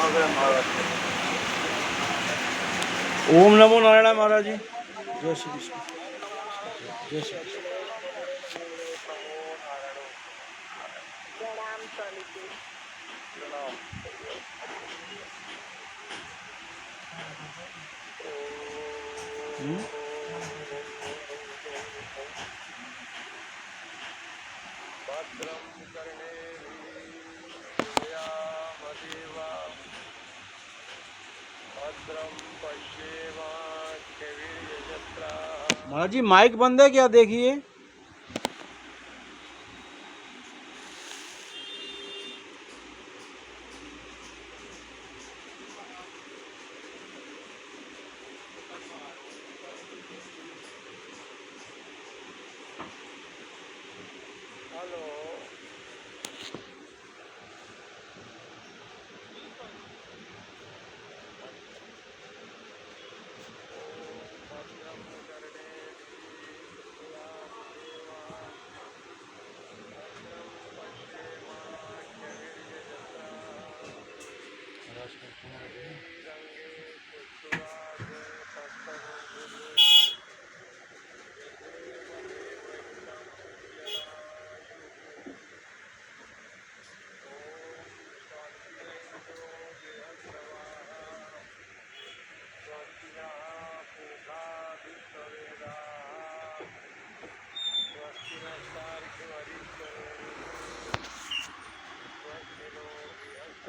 ओम नमो नारायण महाराज जी। जय श्री कृष्ण। जय श्री कृष्ण। महाराज जी माइक बंद है क्या? देखिए।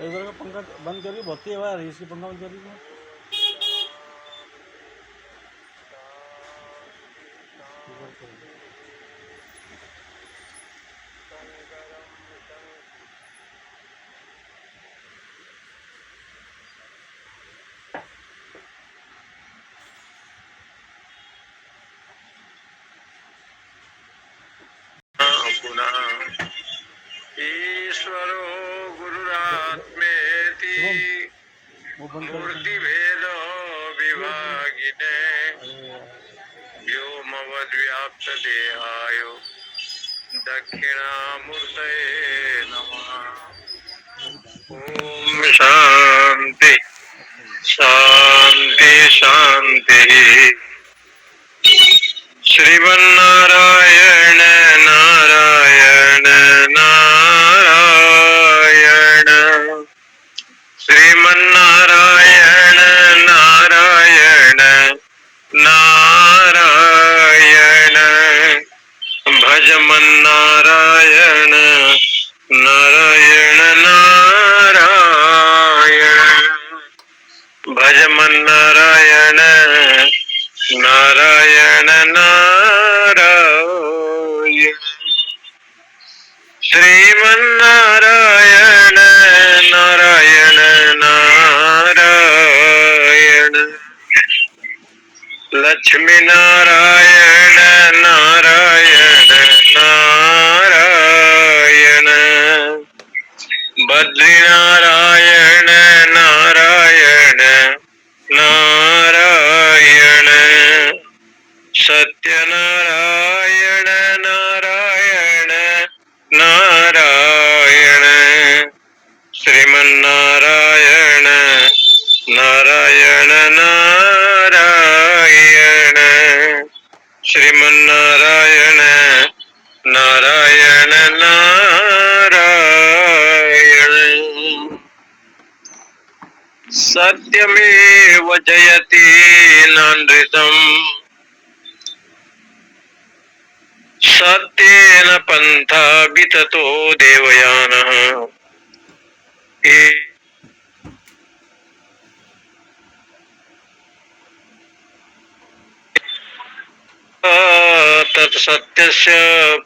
इधर का पंखा बंद करिए, बहुत तेज आवाज आ रही है इसकी। पंखा बंद करिए। पुनः ईश्वरो गुरुरात्मेति मूर्तिभेद विभागिने व्योमवद्व्याप्त देहाय दक्षिणामूर्तये नमः। ओम शांति शांति शांति। श्रीमन्नारायण नारायण नारायण। श्रीमन्नारायण नारायण नारायण। भजमन्नारायण नारायण नारायण। भजमन्नारायण नारायण नारायण। श्रीमन्नारायण नारायण नारायण। लक्ष्मी नारायण नारायण नारायण। बद्री नारायण नारायण नारायण। सत्यनारायण नारायण नारायण। श्रीमन्नारायण नारायण नारायण। श्रीमन्नारायण नारायण नारायण। सत्यमेव जयति नानृतम् सत्येन पन्था विततो देवयानः। तत्सत्यस्य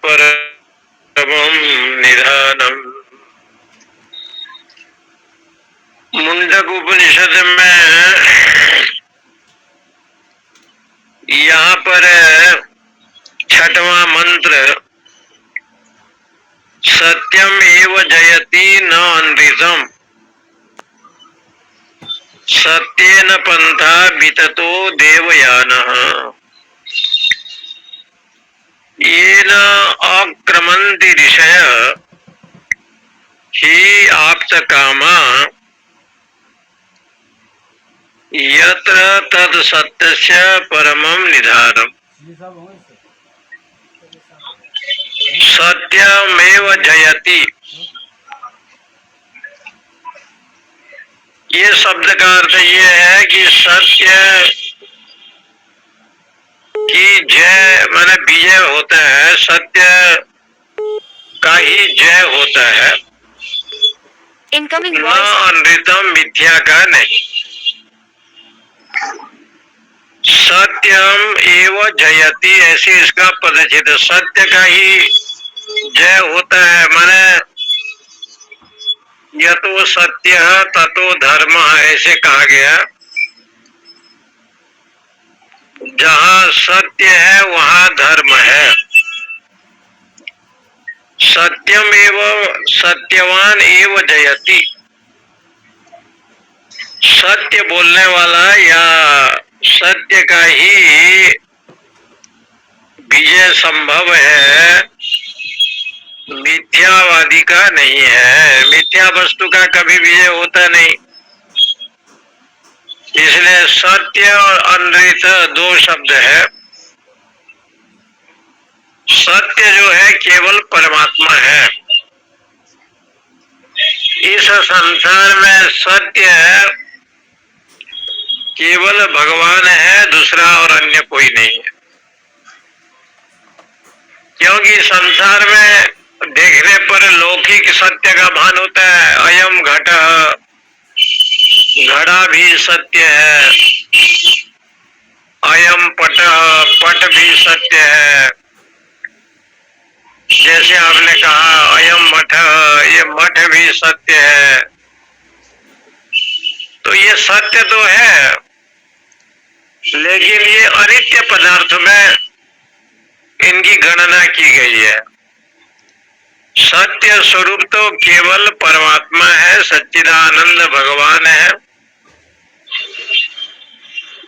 परमं निधानम्। मुंडक उपनिषद में यहाँ पर छठवां मंत्र सत्यम एव जयति न अनृतम् सत्येन पंथा विततो देवयानः येन आक्रमन्ति ऋषयः हि आप्तकामा यत्र तत् सत्यस्य परमं निधानम्। सत्यमेव जयति, ये शब्द का अर्थ ये है कि सत्य की जय माने विजय होता है, सत्य का ही जय होता है, Incoming न voice. अनृतम मिथ्या का नहीं। सत्यम एव जयति, ऐसे इसका पदच्छेद, सत्य का ही जय होता है, माने यतो सत्य ततो धर्म, ऐसे कहा गया। जहाँ सत्य है वहाँ धर्म है। सत्यम एव सत्यवान एव जयति, सत्य बोलने वाला या सत्य का ही विजय संभव है, मिथ्यावादी का नहीं है। मिथ्या वस्तु का कभी विजय होता नहीं। इसलिए सत्य और अनृत दो शब्द है। सत्य जो है केवल परमात्मा है। इस संसार में सत्य केवल भगवान है, दूसरा और अन्य कोई नहीं है। क्योंकि संसार में देखने पर लौकिक सत्य का भान होता है। अयम घट, घड़ा भी सत्य है। अयम पट, पट भी सत्य है। जैसे आपने कहा अयम मठ, ये मठ भी सत्य है। तो ये सत्य तो है, लेकिन ये अनित्य पदार्थ में इनकी गणना की गई है। सत्य स्वरूप तो केवल परमात्मा है, सच्चिदानंद भगवान है।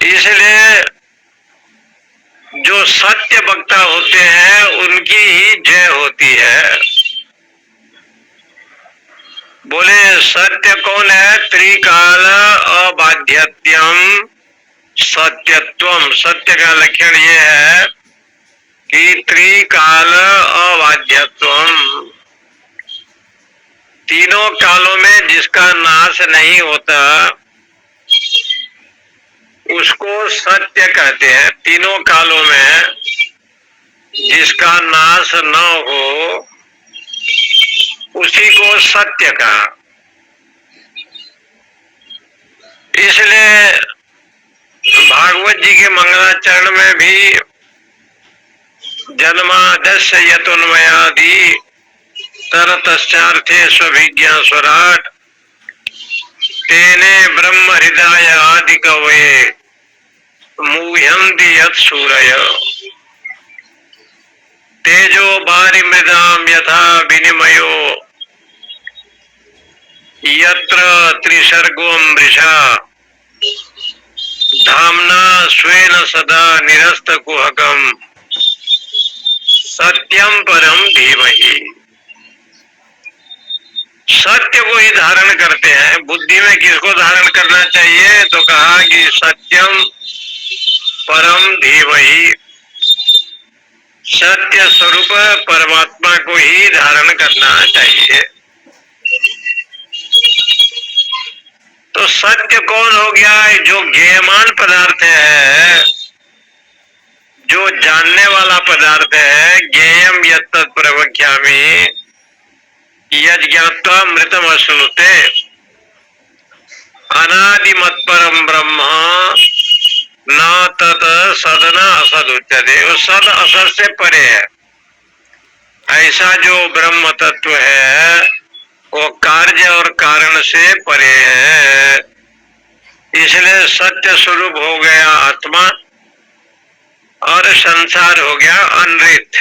इसलिए जो सत्य वक्ता होते हैं उनकी ही जय होती है। बोले सत्य कौन है? त्रिकाल अबाध्यत्यम सत्यत्वम। सत्य का लक्षण ये है कि त्रिकाल अबाध्यत्वम, तीनों कालों में जिसका नाश नहीं होता उसको सत्य कहते हैं। तीनों कालों में जिसका नाश न हो उसी को सत्य कहा। इसलिए भागवत जी के मंगलाचरण में भी जन्मादस्य यतोन्मयादि तरतश्चार्थे स्वभिज्ञा स्वराट तेने ब्रह्म हृदय आदि कवये मुह्यन्ति यत् सूरय तेजो बारि मृदाम यथा विनिमयो यत्र त्रिसर्गो मृषा धाम्ना स्वेन सदा निरस्त कुहकम सत्यम परम धीमहि। सत्य को ही धारण करते हैं। बुद्धि में किसको धारण करना चाहिए? तो कहा कि सत्यम परम धीमहि, सत्य स्वरूप परमात्मा को ही धारण करना चाहिए। तो सत्य कौन हो गया? जो ज्ञेयमान पदार्थ है, जो जानने वाला पदार्थ है। ज्ञेयम यत् प्रवक्ष्यामि यज्ञात्वा मृतम अश्नुते अनादिमत् परम ब्रह्म न तत् सद न असद उच्यते। वो सद असद से परे है। ऐसा जो ब्रह्म तत्व है वो कार्य और कारण से परे है। इसलिए सत्य स्वरूप हो गया आत्मा और संसार हो गया अनृत।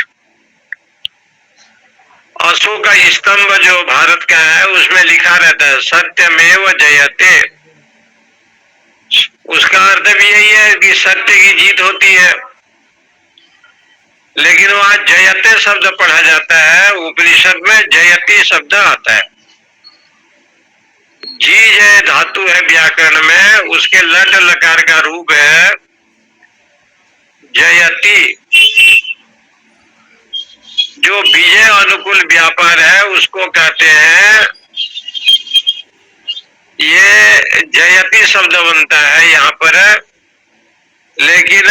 अशोक का स्तंभ जो भारत का है उसमें लिखा रहता है सत्यमेव जयते। उसका अर्थ भी यही है कि सत्य की जीत होती है। लेकिन वहां जयते शब्द पढ़ा जाता है, उपनिषद में जयति शब्द आता है। जी जय धातु है व्याकरण में, उसके लट लकार का रूप है जयति। जो विजय अनुकूल व्यापार है उसको कहते हैं, ये जयति शब्द बनता है यहाँ पर। लेकिन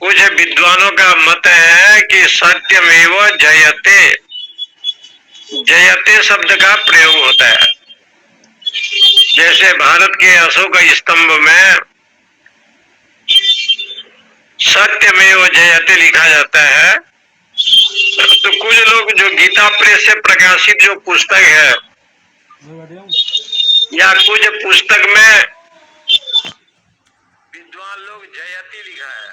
कुछ विद्वानों का मत है कि सत्यमेव जयते, जयते शब्द का प्रयोग होता है। जैसे भारत के अशोक स्तंभ में सत्यमेव जयते लिखा जाता है, तो कुछ लोग जो गीता प्रेस से प्रकाशित जो पुस्तक है या कुछ पुस्तक में विद्वान लोग जयति लिखा है,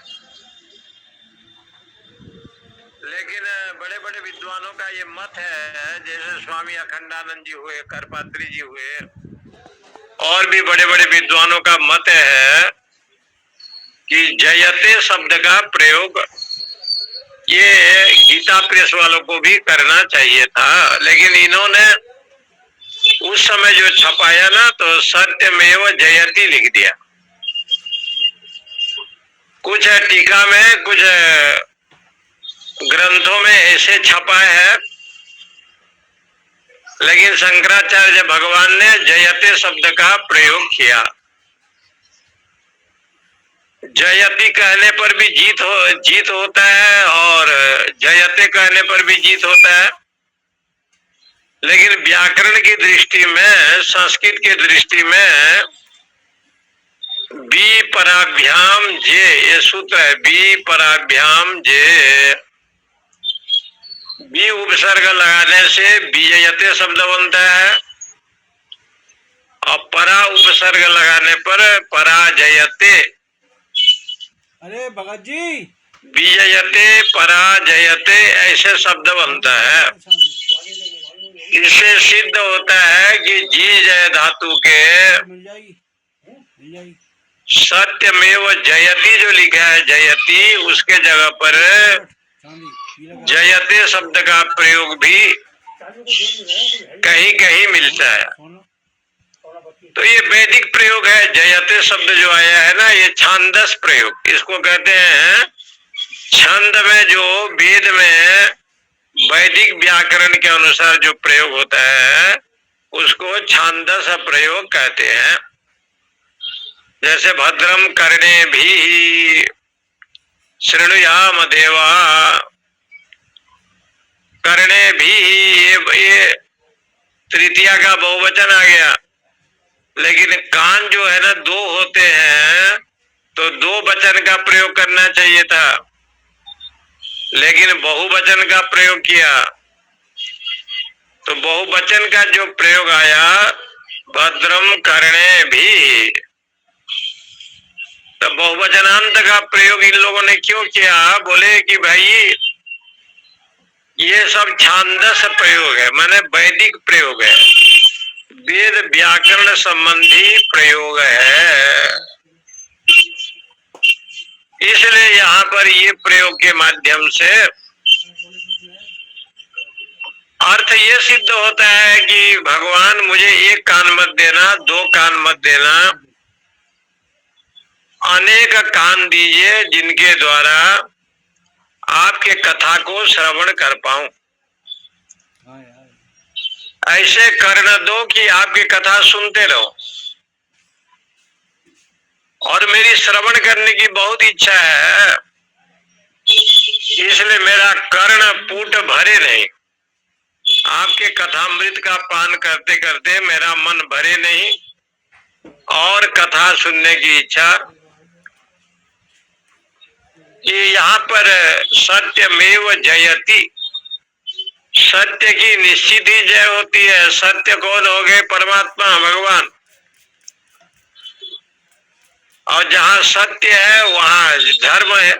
लेकिन बड़े बड़े विद्वानों का ये मत है, जैसे स्वामी अखंडानंद जी हुए, करपात्री जी हुए, और भी बड़े बड़े विद्वानों का मत है कि जयते शब्द का प्रयोग ये गीता प्रेस वालों को भी करना चाहिए था। लेकिन इन्होंने उस समय जो छपाया ना, तो सत्यमेव जयति लिख दिया। कुछ टीका में, कुछ ग्रंथों में ऐसे छपा है, लेकिन शंकराचार्य भगवान ने जयते शब्द का प्रयोग किया। जयति कहने पर भी जीत होता है, और जयते कहने पर भी जीत होता है। लेकिन व्याकरण की दृष्टि में, संस्कृत की दृष्टि में बी पराभ्याम जे, ये सूत्र है, बी पराभ्याम जे, बी उपसर्ग लगाने से विजयते शब्द बनता है, और परा उपसर्ग लगाने पर पराजयते। अरे भगत जी, विजयते पराजयते ऐसे शब्द बनता है। इससे सिद्ध होता है कि जी जय धातु के मिल जाएगी। सत्यमेव जयति जो लिखा है जयति, उसके जगह पर जयते शब्द का प्रयोग भी कहीं कहीं मिलता है। तो ये वैदिक प्रयोग है। जयते शब्द जो आया है ना, ये छांदस प्रयोग, इसको कहते हैं। छंद में जो वेद में वैदिक व्याकरण के अनुसार जो प्रयोग होता है उसको छांदस प्रयोग कहते हैं। जैसे भद्रम कर्णे भी शृणुयाम देवा, कर्णे भी ये तृतीया का बहुवचन आ गया। लेकिन कान जो है ना, दो होते हैं, तो दो वचन का प्रयोग करना चाहिए था, लेकिन बहुवचन का प्रयोग किया। तो बहुवचन का जो प्रयोग आया, भद्रम कर्णे भी, तो बहुवचनांत का प्रयोग इन लोगों ने क्यों किया? बोले कि भाई ये सब छांदस प्रयोग है, माने वैदिक प्रयोग है, वेद व्याकरण संबंधी प्रयोग है। इसलिए यहाँ पर ये प्रयोग के माध्यम से अर्थ ये सिद्ध होता है कि भगवान मुझे एक कान मत देना, दो कान मत देना, अनेक कान दीजिए जिनके द्वारा आपके कथा को श्रवण कर पाऊं। ऐसे कर्ण दो कि आपकी कथा सुनते रहो। और मेरी श्रवण करने की बहुत इच्छा है, इसलिए मेरा कर्ण पूट भरे नहीं। आपके कथामृत का पान करते करते मेरा मन भरे नहीं, और कथा सुनने की इच्छा। ये यहाँ पर सत्यमेव जयति, सत्य की निश्चित ही जय होती है। सत्य कौन हो गए? परमात्मा भगवान। और जहाँ सत्य है वहाँ धर्म है।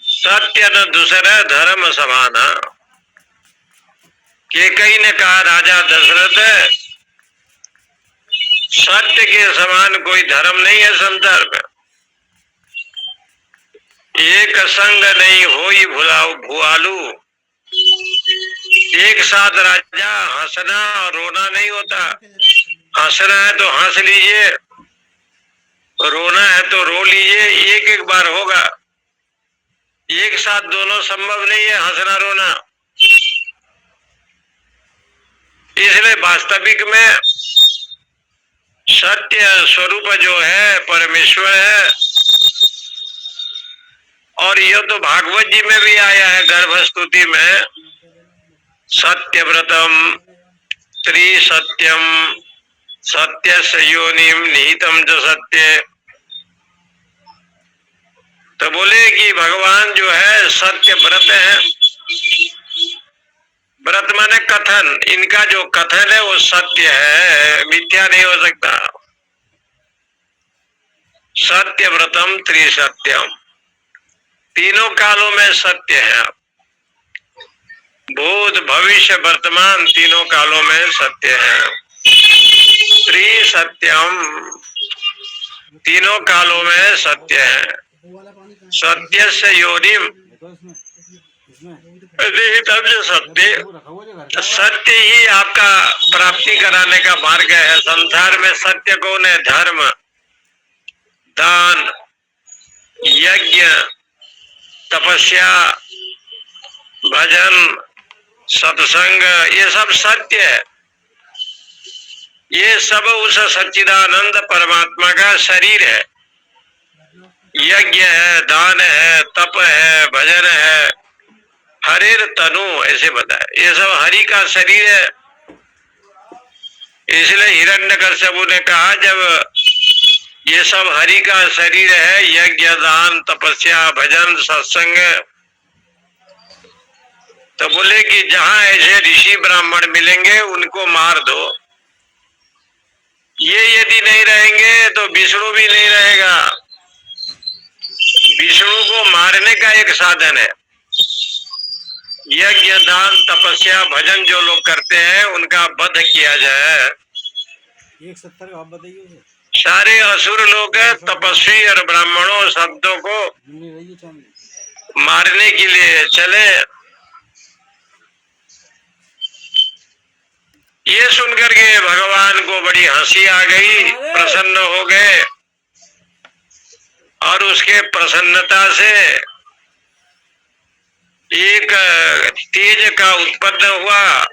सत्य न दूसरा धर्म समाना। केकई ने कहा राजा दशरथ, सत्य के समान कोई धर्म नहीं है संसार में। एक संग नहीं होई भुलाऊ भुआलू, एक साथ राजा हंसना और रोना नहीं होता। हंसना है तो हंस लीजिए, रोना है तो रो लीजिए, एक एक बार होगा। एक साथ दोनों संभव नहीं है, हंसना रोना। इसलिए वास्तविक में सत्य स्वरूप जो है परमेश्वर है। और यह तो भागवत जी में भी आया है गर्भस्तुति में, सत्यव्रतम त्रिसत्यम सत्य योनिम निहितम च सत्य। तो बोले कि भगवान जो है सत्य व्रत है। व्रत माने कथन, इनका जो कथन है वो सत्य है, मिथ्या नहीं हो सकता। सत्य व्रतम त्रिसत्यम, तीनों कालों में सत्य है। भूत भविष्य वर्तमान तीनों कालों में सत्य है। त्रिसत्यम, तीनों कालों में सत्य है। सत्य से योनिम निहितम च सत्य, सत्य ही आपका प्राप्ति कराने का मार्ग है। संसार में सत्य कौन है? धर्म, दान, यज्ञ, तपस्या, भजन, सत्संग, ये सब सत्य है। ये सब उस सच्चिदानंद परमात्मा का शरीर है। यज्ञ है, दान है, तप है, भजन है, हरिर तनु ऐसे बताया, ये सब हरि का शरीर है। इसलिए हिरण्यकश्यपु ने कहा जब ये सब हरि का शरीर है, यज्ञ दान तपस्या भजन सत्संग, तो बोले कि जहां ऐसे ऋषि ब्राह्मण मिलेंगे उनको मार दो। ये यदि नहीं रहेंगे तो विष्णु भी नहीं रहेगा। विष्णु को मारने का एक साधन है यज्ञ दान तपस्या भजन। जो लोग करते हैं उनका वध किया जाए। 170 आप बताइए। सारे असुर लोग तपस्वी और ब्राह्मणों शब्दों को मारने के लिए चले। ये सुनकर के भगवान को बड़ी हंसी आ गई, प्रसन्न हो गए और उसके प्रसन्नता से एक तेज का उत्पन्न हुआ।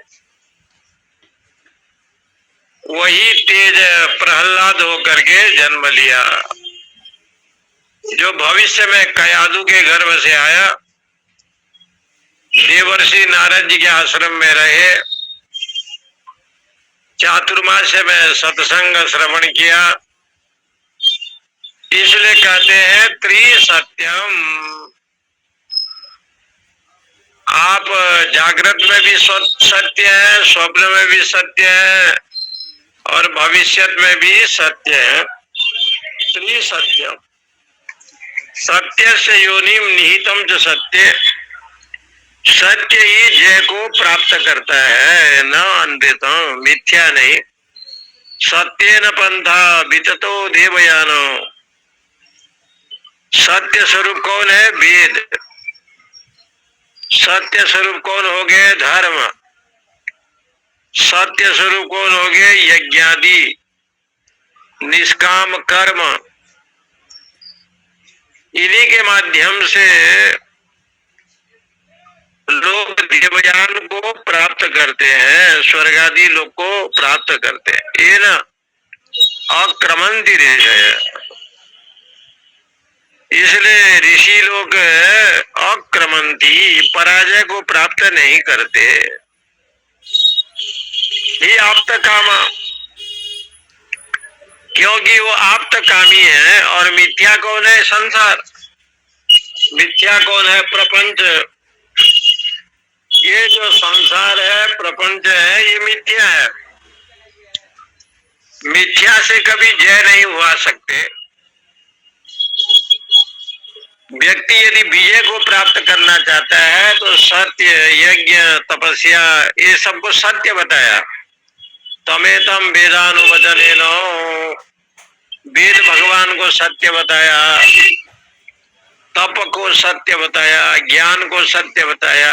वही तेज प्रहलाद होकर के जन्म लिया, जो भविष्य में कयादु के गर्भ से आया। देवर्षि नारद जी के आश्रम में रहे, चातुर्मास में सत्संग श्रवण किया। इसलिए कहते हैं त्रिसत्यम। आप जागृत में भी सत्य है, स्वप्न में भी सत्य है और भविष्य में भी सत्य है। त्रिसत्यम, सत्य से योनिम निहितम च सत्य। सत्य ही जय को प्राप्त करता है, न अन्वितम, मिथ्या नहीं। सत्य न पंथा विततो देवयानो। सत्य स्वरूप कौन है? वेद। सत्य स्वरूप कौन हो गए? धर्म। सत्य स्वरूप कौन हो गए? यज्ञादि निष्काम कर्म। इन्हीं के माध्यम से लोग देवयान को प्राप्त करते हैं, स्वर्ग आदि लोग को प्राप्त करते हैं। ये ना अक्रमंती देश है। इसलिए ऋषि लोग अक्रमंती, पराजय को प्राप्त नहीं करते। ये आप्त कामा, क्योंकि वो आप्त कामी है। और मिथ्या कौन है? संसार। मिथ्या कौन है? प्रपंच। ये जो संसार है, प्रपंच है, ये मिथ्या है। मिथ्या से कभी जय नहीं हुआ सकते। व्यक्ति यदि विजय को प्राप्त करना चाहता है तो सत्य, यज्ञ, तपस्या, ये सबको सत्य बताया। तमेतम वेदानुवचनेन, वेद भगवान को सत्य बताया, तप को सत्य बताया, ज्ञान को सत्य बताया,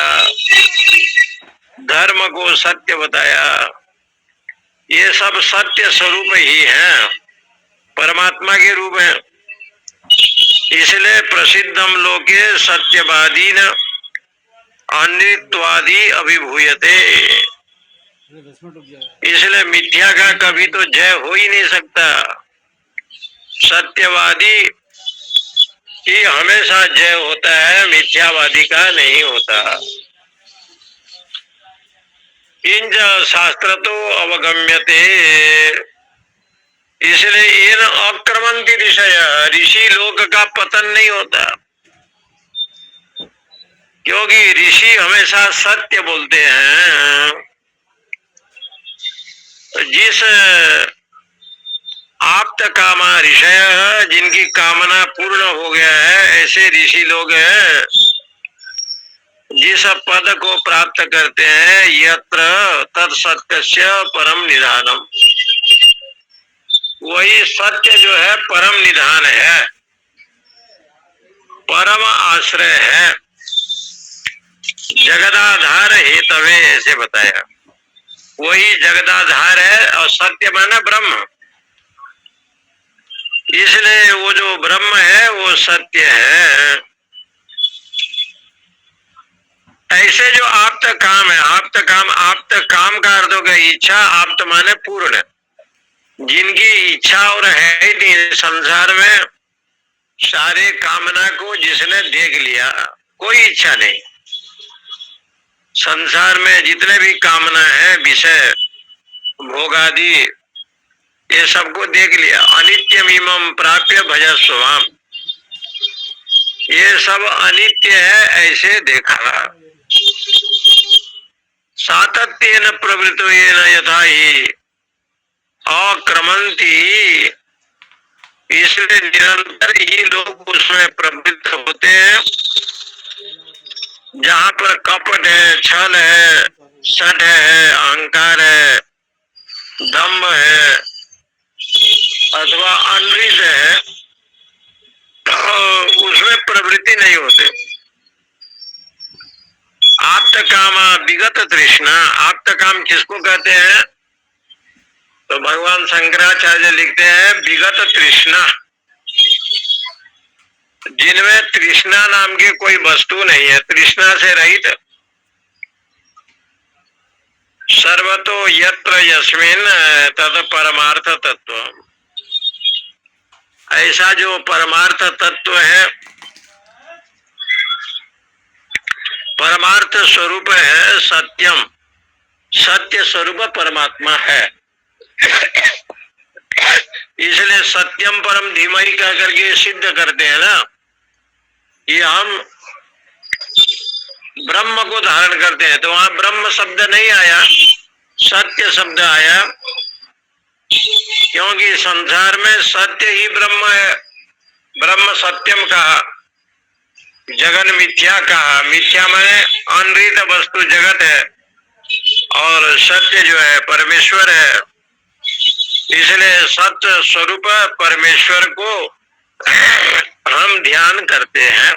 धर्म को सत्य बताया। ये सब सत्य स्वरूप ही है, परमात्मा के रूप है। इसलिए प्रसिद्धम लोके सत्यवादी न अनित्वादी अभिभूयते। इसलिए मिथ्या का कभी तो जय हो ही नहीं सकता। सत्यवादी की हमेशा जय होता है, मिथ्यावादी का नहीं होता। किंच शास्त्र तो अवगम्यते। इसलिए इन अक्रमंती ऋषय, ऋषि लोक का पतन नहीं होता, क्योंकि ऋषि हमेशा सत्य बोलते हैं। जिस आप्त कामा ऋषय, जिनकी कामना पूर्ण हो गया है, ऐसे ऋषि लोग हैं। जिस पद को प्राप्त करते हैं, यत्र तत्सत्यस्य परम निधानम, वही सत्य जो है परम निधान है, परम आश्रय है, जगदाधार हेतवे, ऐसे बताया। वही जगदाधार है और सत्य माना ब्रह्म। इसलिए वो जो ब्रह्म है वो सत्य है। ऐसे जो आप्त काम है, आप्त काम का अर्थ होगा इच्छा। आप्त माने पूर्ण, जिनकी इच्छा और है ही नहीं संसार में, सारे कामना को जिसने देख लिया, कोई इच्छा नहीं। संसार में जितने भी कामना है, विषय भोगादि, ये सबको देख लिया। अनित्यमिमं प्राप्य भजस्वाम, ये सब अनित्य है ऐसे देखा। सातत्येन प्रवृत्तेन यथा ही अक्रमंती, इसलिए निरंतर ही लोग उसमें प्रवृत्त होते हैं। जहाँ पर कपट है, छल है, सट है, अहंकार है, दम्भ है, अथवा अनृत है, तो उसमें प्रवृत्ति नहीं होते। आप्त काम विगत तृष्णा, आप्त काम किसको कहते हैं? तो भगवान शंकराचार्य लिखते हैं विगत तृष्णा, जिनमें तृष्णा नाम की कोई वस्तु नहीं है, तृष्णा से रहित। सर्वतो यत्र यस्मिन् तद परमार्थ तत्व, ऐसा जो परमार्थ तत्व है, परमार्थ स्वरूप है सत्यम, सत्य स्वरूप परमात्मा है। इसलिए सत्यम परम धीमहि कह करके सिद्ध करते हैं ना, कि हम ब्रह्म को धारण करते हैं। तो वहां ब्रह्म शब्द नहीं आया, सत्य शब्द आया, क्योंकि संसार में सत्य ही ब्रह्म है। ब्रह्म सत्यम कहा, जगन मिथ्या कहा। मिथ्या माने अनृत वस्तु जगत है, और सत्य जो है परमेश्वर है। इसलिए सत्य स्वरूप परमेश्वर को हम ध्यान करते हैं।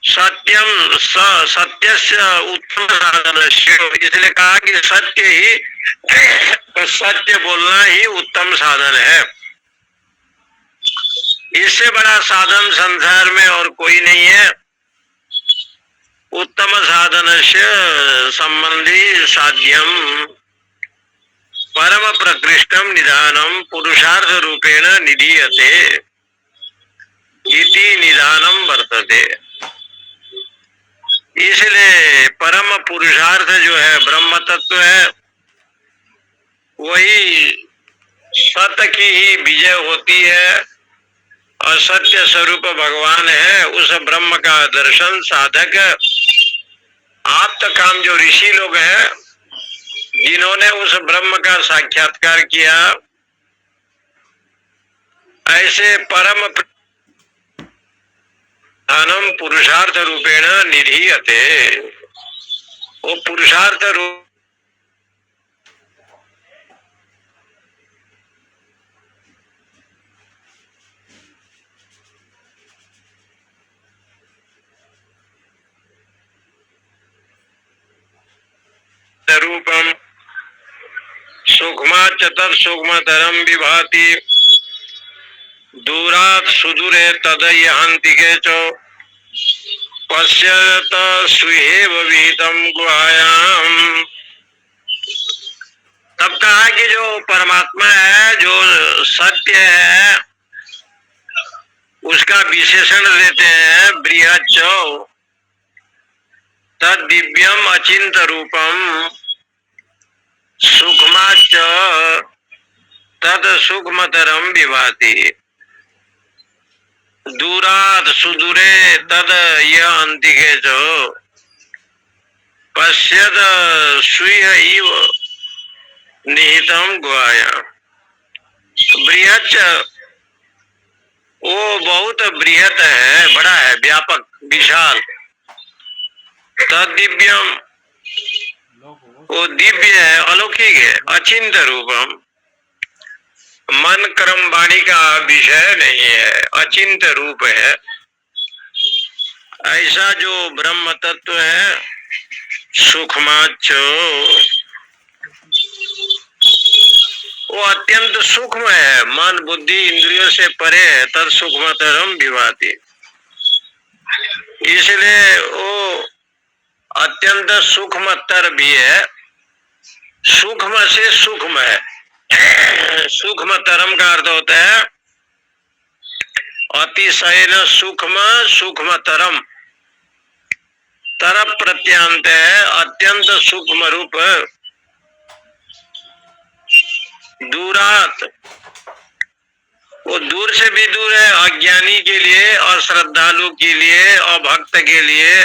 सत्यम सत्यस्य उत्तम साधन, इसलिए कहा कि सत्य ही, सत्य बोलना ही उत्तम साधन है। इससे बड़ा साधन संसार में और कोई नहीं है। उत्तम साधन से संबंधी साध्यम परम प्रकृष्टम निधानम पुरुषार्थ रूपेण निधीयते इति निधानम वर्तते। इसलिए परम पुरुषार्थ जो है ब्रह्म तत्व है, वही सत्य की ही विजय होती है, और सत्य स्वरूप भगवान है। उस ब्रह्म का दर्शन साधक आप्त काम जो ऋषि लोग हैं, जिन्होंने उस ब्रह्म का साक्षात्कार किया, ऐसे परम अनम पुरुषार्थ रूपेण निधीयते, वो पुरुषार्थ रूप रूपम सूक्ष्मा च तत्सूक्ष्मतरम विभाति दूरात् सुदूरे तदयहन्तिके च पश्यत सुहेव विहितम गुहायाम। तब कहा कि जो परमात्मा है, जो सत्य है, उसका विशेषण देते हैं बृहच्च तद दिव्यम अचिंत रूपम सूक्ष्माच्च तद सूक्ष्मतरम विभाति दूरात् सुदूरे तद यह अंतिके च पश्यत स्वीय इव निहितम गुहायाम। बृहच्च वो बहुत बृहत है, बड़ा है, व्यापक, विशाल। तद दिव्यम वो दिव्य है, अलौकिक है। अचिंत रूपम मन कर्म वाणी का विषय नहीं है, अचिंत रूप है। ऐसा जो ब्रह्म तत्व है सूक्ष्माच्च वो अत्यंत सूक्ष्म है, मन बुद्धि इंद्रियों से परे है। तद सूक्ष्मतरम विभाति, इसलिए वो अत्यंत सूक्ष्मतर भी है, सूक्ष्म से सूक्ष्म है। सूक्ष्मतरम का अर्थ होता है अतिशयन सूक्ष्म, सूक्ष्मतरम। तरफ प्रत्यांत है, अत्यंत सूक्ष्म रूप। दूरात वो दूर से भी दूर है, अज्ञानी के लिए और श्रद्धालु के लिए और भक्त के लिए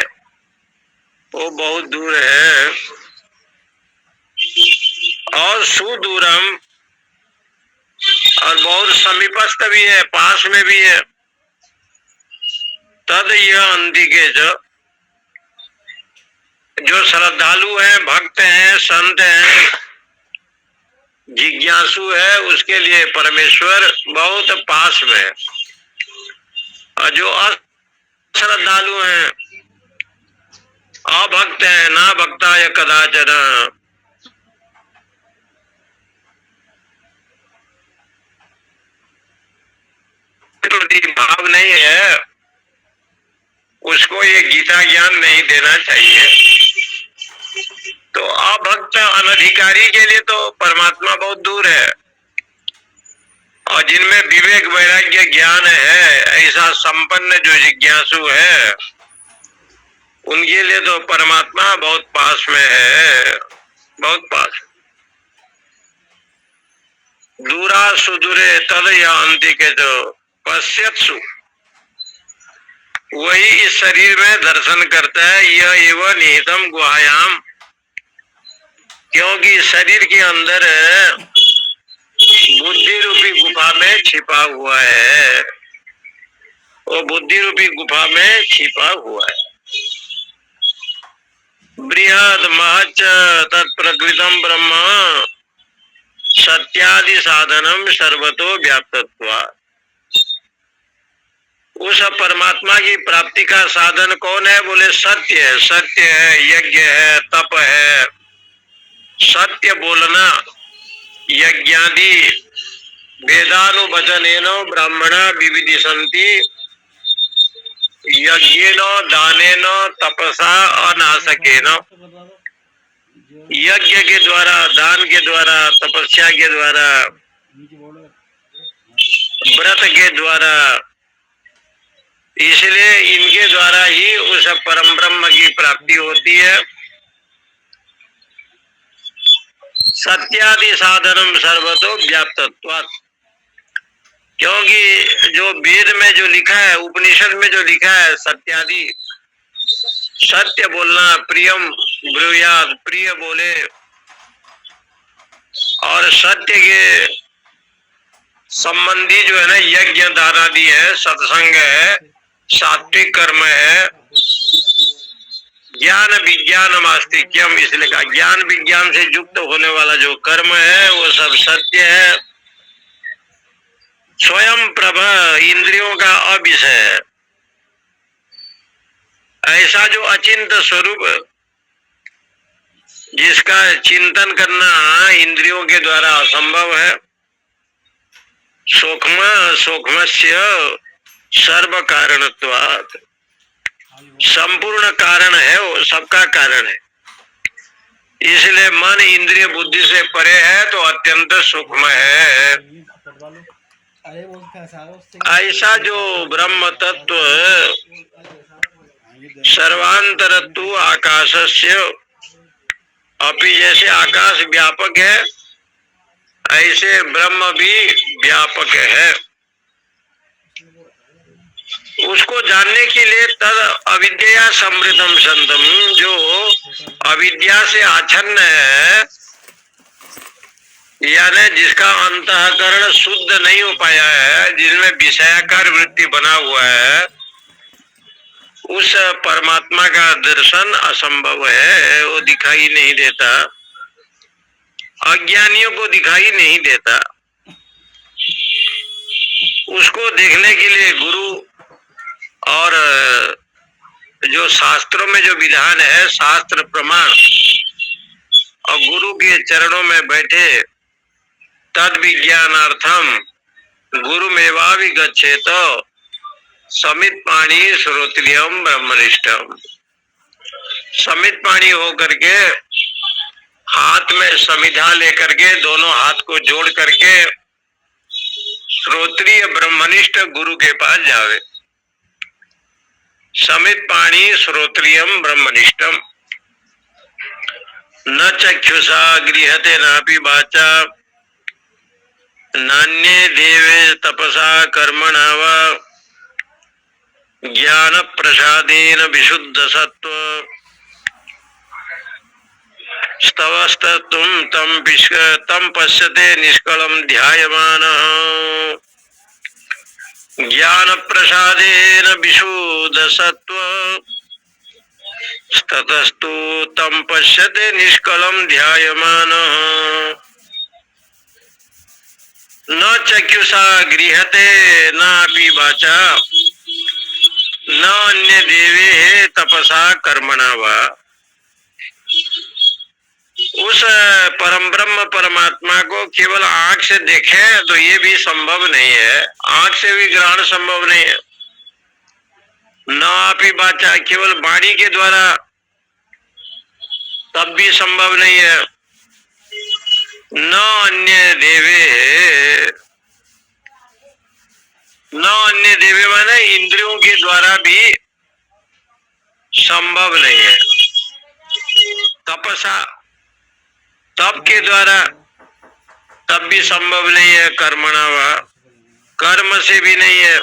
वो बहुत दूर है। और सुदूरम और बहुत समीपस्थ भी है, पास में भी है। तद यह अंतिके जो श्रद्धालु है, भक्त हैं, संत हैं, जिज्ञासु है, उसके लिए परमेश्वर बहुत पास में है। और जो अश्रद्धालु हैं, अभक्त है, ना भक्ताय कदाचन, प्रति भाव नहीं है, उसको ये गीता ज्ञान नहीं देना चाहिए। तो अभक्त अनधिकारी के लिए तो परमात्मा बहुत दूर है। और जिनमें विवेक वैराग्य ज्ञान है, ऐसा संपन्न जो जिज्ञासु है, उनके लिए तो परमात्मा बहुत पास में है, बहुत पास। दूरा सुदूरे तद या अंतिके जो पश्यत्सु, वही इस शरीर में दर्शन करता है। यह एवं निहितम गुहायाम, क्योंकि शरीर के अंदर बुद्धि रूपी गुफा में छिपा हुआ है। वो बुद्धि रूपी गुफा में छिपा हुआ है। बृहद महच्च तत्प्रकृतम ब्रह्म सत्यादि साधनम सर्वतो व्याप्तत्वात्। उस परमात्मा की प्राप्ति का साधन कौन है? बोले सत्य है। सत्य है, यज्ञ है, तप है। सत्य बोलना, यज्ञादि वेदानुवचनेन ब्राह्मणा विविदिशन्ति यज्ञेन दानेन तपसा अनासकेन। यज्ञ के द्वारा, दान के द्वारा, तपस्या के द्वारा, व्रत के द्वारा, इसलिए इनके द्वारा ही उस परम ब्रह्म की प्राप्ति होती है। सत्यादि साधनम सर्वतो व्याप्तत्वात्, क्योंकि जो वेद में जो लिखा है, उपनिषद में जो लिखा है, सत्यादि, सत्य बोलना, प्रियम ब्रूयात्, प्रिय बोले, और सत्य के संबंधी जो है ना, यज्ञ दान आदि है, सत्संग है, सात्विक कर्म है, ज्ञान विज्ञान आस्तिक्यम, इसलिए कहा ज्ञान विज्ञान से युक्त होने वाला जो कर्म है वो सब सत्य है। स्वयं प्रभ, इंद्रियों का अविषय है। ऐसा जो अचिंत स्वरूप जिसका चिंतन करना इंद्रियों के द्वारा असंभव है। सूक्ष्म सूक्ष्मस्य सर्व कारणत्वात्, संपूर्ण कारण है, वो सबका कारण है। इसलिए मन इंद्रिय बुद्धि से परे है तो अत्यंत सूक्ष्म है। ऐसा जो ब्रह्म तत्व सर्वांतरत्व आकाशस्य, अपि जैसे आकाश व्यापक है ऐसे ब्रह्म भी व्यापक है। उसको जानने के लिए तद अविद्या समृद्धम संतम, जो अविद्या से आच्छन्न है, यानी जिसका अंतःकरण शुद्ध नहीं हो पाया है, जिसमें विषयाकार वृत्ति बना हुआ है, उस परमात्मा का दर्शन असंभव है। वो दिखाई नहीं देता, अज्ञानियों को दिखाई नहीं देता। उसको देखने के लिए गुरु और जो शास्त्रों में जो विधान है, शास्त्र प्रमाण, और गुरु के चरणों में बैठे तद विज्ञानार्थम गुरु मेवाभिगच्छेत समित पाणी श्रोत्रियम ब्रह्मनिष्ठम। समित पाणी हो करके हाथ में समिधा लेकर के दोनों हाथ को जोड़ करके श्रोत्रिय ब्रह्मनिष्ठ गुरु के पास जावे। समित पाणी श्रोत्रियम ब्रह्मनिष्ठम न चक्षुषा गृहते नापि वाचा नान्ये देवे तपसा कर्मणा वा ज्ञान प्रसादेन विशुद्ध सत्व स्तवस्तुम तम पश्यते निष्कलम ध्यायमानः ज्ञान प्रसादेन विशुद्ध सत्व ततस्तु तम पश्यते निष्कलम ध्यायमानः न चक्षुषा गृहते नापि वाचा न अन्य देवे तपसा कर्मणा वा। उस परम ब्रह्म परमात्मा को केवल आंख से देखें तो ये भी संभव नहीं है, आंख से भी ग्रहण संभव नहीं है। न आपी बाचा, केवल वाणी के द्वारा तब भी संभव नहीं है। न अन्य देवे, न अन्य देवे माने इंद्रियों के द्वारा भी संभव नहीं है। तपसा, तप के द्वारा तब भी संभव नहीं है। कर्मणावा, कर्म से भी नहीं है।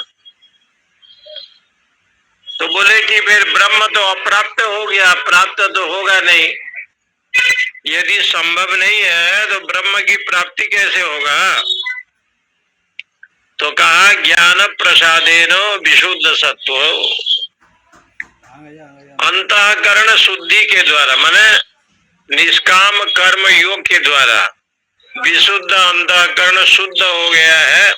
तो बोले कि फिर ब्रह्म तो अप्राप्त हो गया, प्राप्त तो होगा नहीं। यदि संभव नहीं है तो ब्रह्म की प्राप्ति कैसे होगा? तो कहा ज्ञान प्रसादेन विशुद्ध सत्व, अंतःकरण शुद्धि के द्वारा, माने निष्काम कर्म योग के द्वारा विशुद्ध अंतःकरण शुद्ध हो गया है।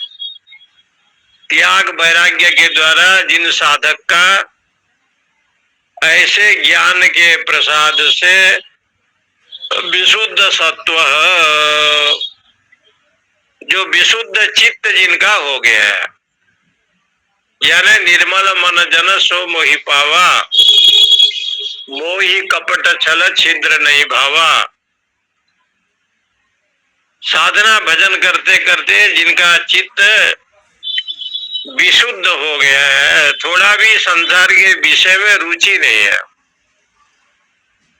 त्याग वैराग्य के द्वारा जिन साधक का ऐसे ज्ञान के प्रसाद से विशुद्ध सत्व, जो विशुद्ध चित्त जिनका हो गया है, यानी निर्मल मन जन सो मोहि पावा, मोहि कपट छल छिद्र नहीं भावा। साधना भजन करते करते जिनका चित्त विशुद्ध हो गया है, थोड़ा भी संसार के विषय में रुचि नहीं है,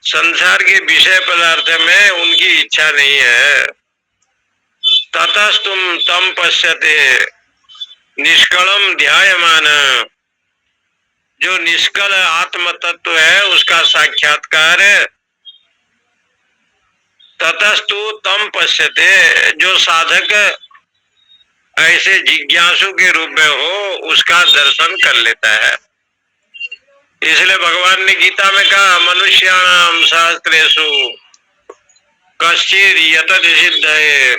संसार के विषय पदार्थ में उनकी इच्छा नहीं है। ततस्तुम तम पश्यते निष्कलम ध्यायमान, जो निष्कल आत्म तत्व है उसका साक्षात्कार है। ततस्तु तम पश्यते, जो साधक ऐसे जिज्ञासु के रूप में हो उसका दर्शन कर लेता है। इसलिए भगवान ने गीता में कहा, मनुष्याणाम शास्त्रेषु कश्चित् यतत सिद्धये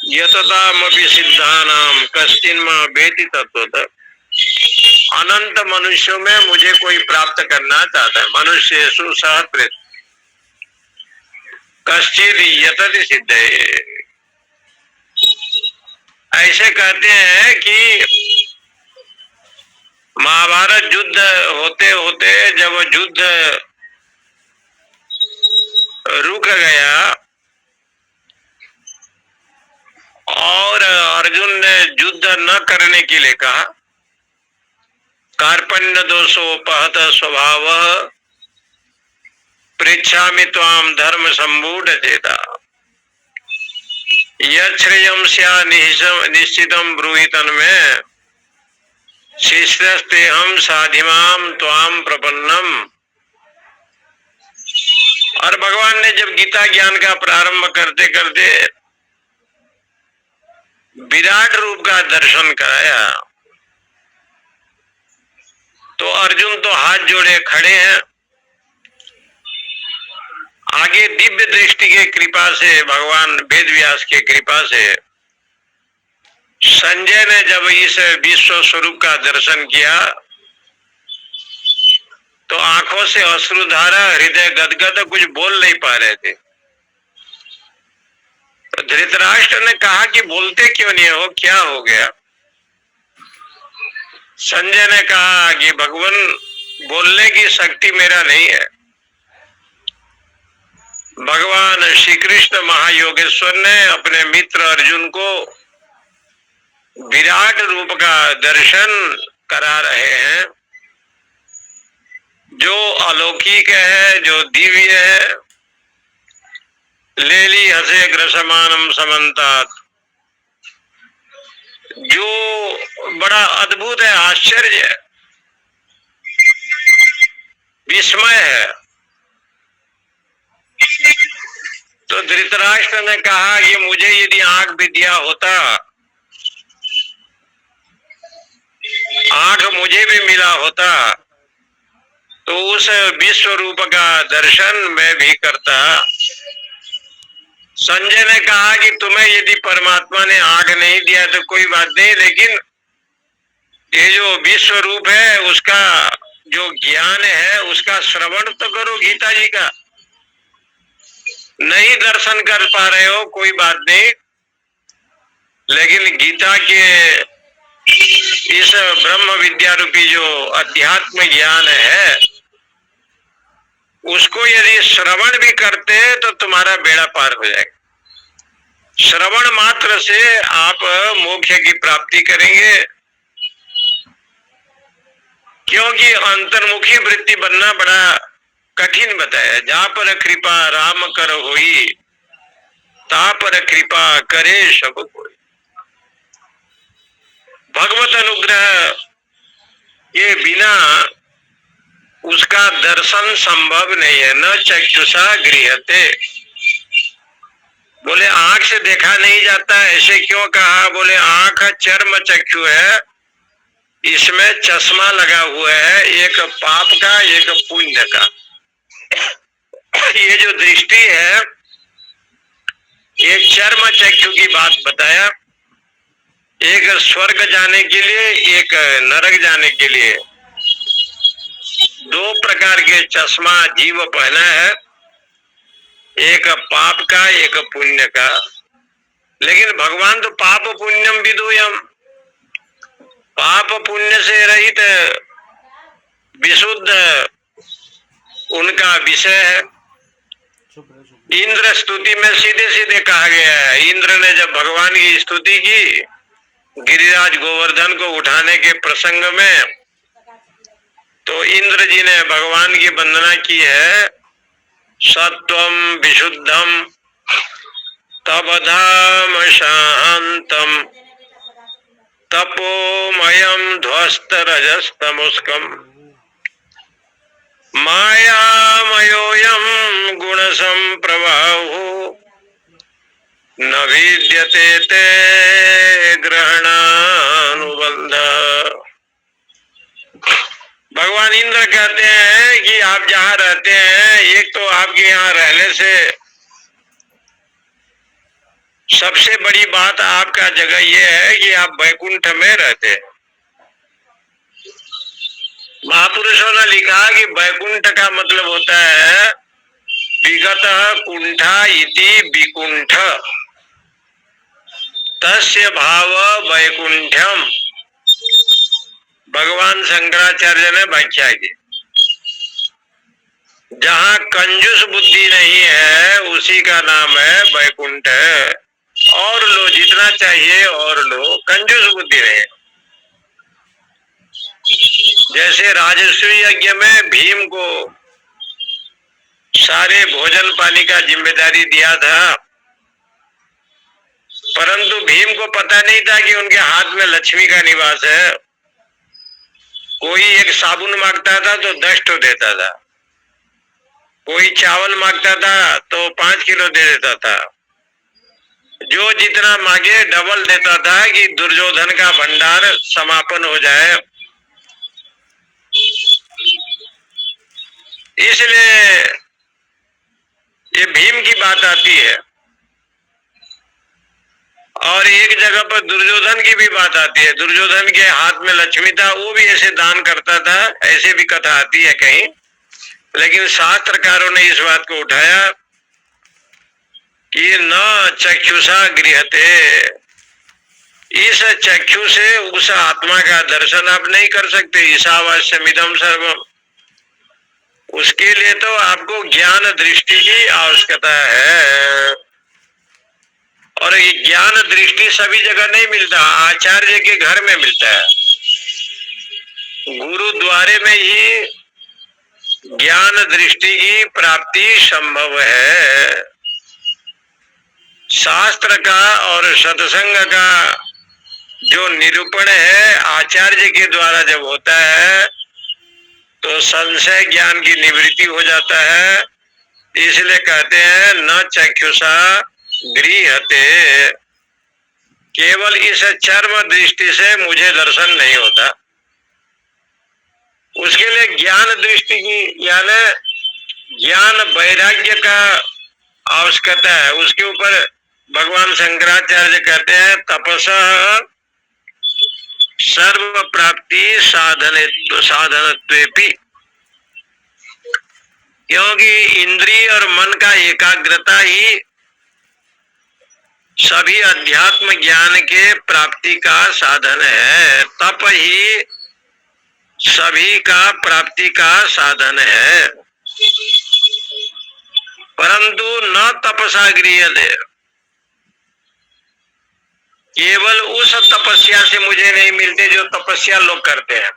यततामपि सिद्धानाम कश्चिन्मा वेति तत्वतः। अनंत मनुष्यों में मुझे कोई प्राप्त करना चाहता है, मनुष्येषु सहस्रेषु, कश्चिद यतति सिद्धये। ऐसे कहते हैं कि महाभारत युद्ध होते होते जब युद्ध रुक गया और अर्जुन ने युद्ध न करने के लिए कहा, कार्पण्य दोषोपहत स्वभाव पृच्छामि त्वाम धर्म सम्मूढ़ चेता यच्छ्रेयं स्या निश्चितम ब्रूहि तन्मे शिष्यस्तेहं साधिमाम त्वाम प्रपन्नम। और भगवान ने जब गीता ज्ञान का प्रारंभ करते करते विराट रूप का दर्शन कराया तो अर्जुन तो हाथ जोड़े खड़े हैं। आगे दिव्य दृष्टि के कृपा से, भगवान वेद व्यास के कृपा से संजय ने जब इस विश्व स्वरूप का दर्शन किया तो आंखों से अश्रुधारा, हृदय गदगद, कुछ बोल नहीं पा रहे थे। तो धृतराष्ट्र ने कहा कि बोलते क्यों नहीं हो, क्या हो गया? संजय ने कहा कि भगवान, बोलने की शक्ति मेरा नहीं है। भगवान श्री कृष्ण महायोगेश्वर ने अपने मित्र अर्जुन को विराट रूप का दर्शन करा रहे हैं, जो अलौकिक है, जो दिव्य है। लेली हसे ग्रसमानम समन्तात, जो बड़ा अद्भुत है, आश्चर्य है, विस्मय है। तो धृतराष्ट्र ने कहा कि मुझे यदि आंख विद्या होता, आंख मुझे भी मिला होता तो उस विश्व रूप का दर्शन मैं भी करता। संजय ने कहा कि तुम्हें यदि परमात्मा ने आंख नहीं दिया तो कोई बात नहीं, लेकिन ये जो विश्व रूप है उसका जो ज्ञान है उसका श्रवण तो करो, गीता जी का। नहीं दर्शन कर पा रहे हो कोई बात नहीं, लेकिन गीता के इस ब्रह्म विद्या रूपी जो अध्यात्म ज्ञान है उसको यदि श्रवण भी करते तो तुम्हारा बेड़ा पार हो जाएगा। श्रवण मात्र से आप मोक्ष की प्राप्ति करेंगे, क्योंकि अंतर्मुखी वृत्ति बनना बड़ा कठिन बताया। जहां पर कृपा राम कर होई, ता पर कृपा करे सब कोई। भगवत अनुग्रह के बिना उसका दर्शन संभव नहीं है। न चक्षुषा गृह्यते, बोले आंख से देखा नहीं जाता, ऐसे क्यों कहा? बोले आंख चर्म चक्षु है, इसमें चश्मा लगा हुआ है, एक पाप का एक पुण्य का। ये जो दृष्टि है, एक चर्म चक्षु की बात बताया, एक स्वर्ग जाने के लिए, एक नरक जाने के लिए। दो प्रकार के चश्मा जीव पहना है, एक पाप का एक पुण्य का। लेकिन भगवान तो पाप पुण्यम विदुयम, पाप पुण्य से रहित विशुद्ध उनका विषय है। इंद्र स्तुति में सीधे सीधे कहा गया है, इंद्र ने जब भगवान की स्तुति की गिरिराज गोवर्धन को उठाने के प्रसंग में, तो इंद्र जी ने भगवान की वंदना की है, सत्वम विशुद्धम तबधाम शांतम तपोमयम ध्वस्त रजस्तमुष्कम मायामयोयम गुण संप्रभावो न विद्यते ते ग्रहणानुबंध। भगवान इंद्र कहते हैं कि आप जहाँ रहते हैं, एक तो आपके यहाँ रहने से सबसे बड़ी बात आपका जगह यह है कि आप वैकुंठ में रहते हैं। महापुरुषों ने लिखा कि वैकुंठ का मतलब होता है विगतः कुंठा इति विकुंठ तस्य भाव वैकुंठम। भगवान शंकराचार्य ने व्याख्या की, जहाँ कंजूस बुद्धि नहीं है उसी का नाम है वैकुंठ। और लो जितना चाहिए और लो, कंजूस बुद्धि नहीं। जैसे राजस्वी यज्ञ में भीम को सारे भोजन पानी का जिम्मेदारी दिया था, परंतु भीम को पता नहीं था कि उनके हाथ में लक्ष्मी का निवास है। कोई एक साबुन मांगता था तो 10 ठो देता था, कोई चावल मांगता था तो 5 किलो दे देता था। जो जितना मांगे डबल देता था कि दुर्योधन का भंडार समापन हो जाए। इसलिए ये भीम की बात आती है। और एक जगह पर दुर्योधन की भी बात आती है। दुर्योधन के हाथ में लक्ष्मी था, वो भी ऐसे दान करता था, ऐसे भी कथा आती है कहीं। लेकिन शास्त्रकारों ने इस बात को उठाया कि न चक्षुषा गृहते, इस चक्षु से उस आत्मा का दर्शन आप नहीं कर सकते। ईशावास्यमिदं सर्वम, उसके लिए तो आपको ज्ञान दृष्टि की आवश्यकता है। और ये ज्ञान दृष्टि सभी जगह नहीं मिलता, आचार्य के घर में मिलता है। गुरुद्वारे में ही ज्ञान दृष्टि की प्राप्ति संभव है। शास्त्र का और सत्संग का जो निरूपण है आचार्य के द्वारा जब होता है तो संशय ज्ञान की निवृत्ति हो जाता है। इसलिए कहते हैं न चक्षुषा गृहते, केवल इस चर्म दृष्टि से मुझे दर्शन नहीं होता। उसके लिए ज्ञान दृष्टि की यानी ज्ञान वैराग्य का आवश्यकता है। उसके ऊपर भगवान शंकराचार्य कहते हैं तपसः सर्व प्राप्ति साधनत्वेपि, क्योंकि इंद्रिय और मन का एकाग्रता ही सभी अध्यात्म ज्ञान के प्राप्ति का साधन है। तप ही सभी का प्राप्ति का साधन है। परंतु न तपसा गृह्यते, केवल उस तपस्या से मुझे नहीं मिलते जो तपस्या लोग करते हैं।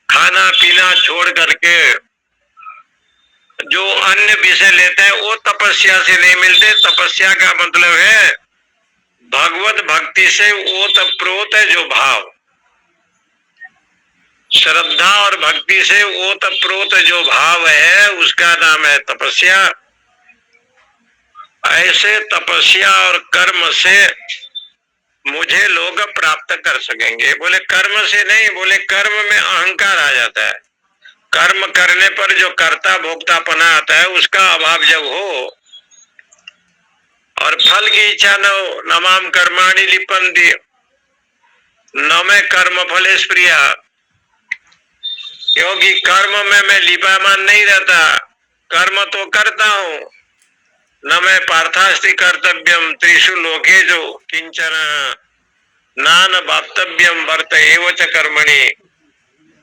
खाना पीना छोड़ करके जो अन्य विषय लेते हैं वो तपस्या से नहीं मिलते। तपस्या का मतलब है भगवत भक्ति से ओतप्रोत जो भाव, श्रद्धा और भक्ति से ओतप्रोत जो भाव है उसका नाम है तपस्या। ऐसे तपस्या और कर्म से मुझे लोग प्राप्त कर सकेंगे। बोले कर्म से नहीं, बोले कर्म में अहंकार आ जाता है। कर्म करने पर जो कर्ता भोक्तापना आता है उसका अभाव जब हो और फल की इच्छा न हो, नमाम कर्माणि लिपन्ति न मैं कर्म फले स्प्रिया, क्योंकि कर्म में मैं लिपामान नहीं रहता, कर्म तो करता हूं। न मैं पार्थास्ति कर्तव्यम त्रिषु लोके जो किंचन नान वाप्तव्यम वर्त एव च कर्मणि,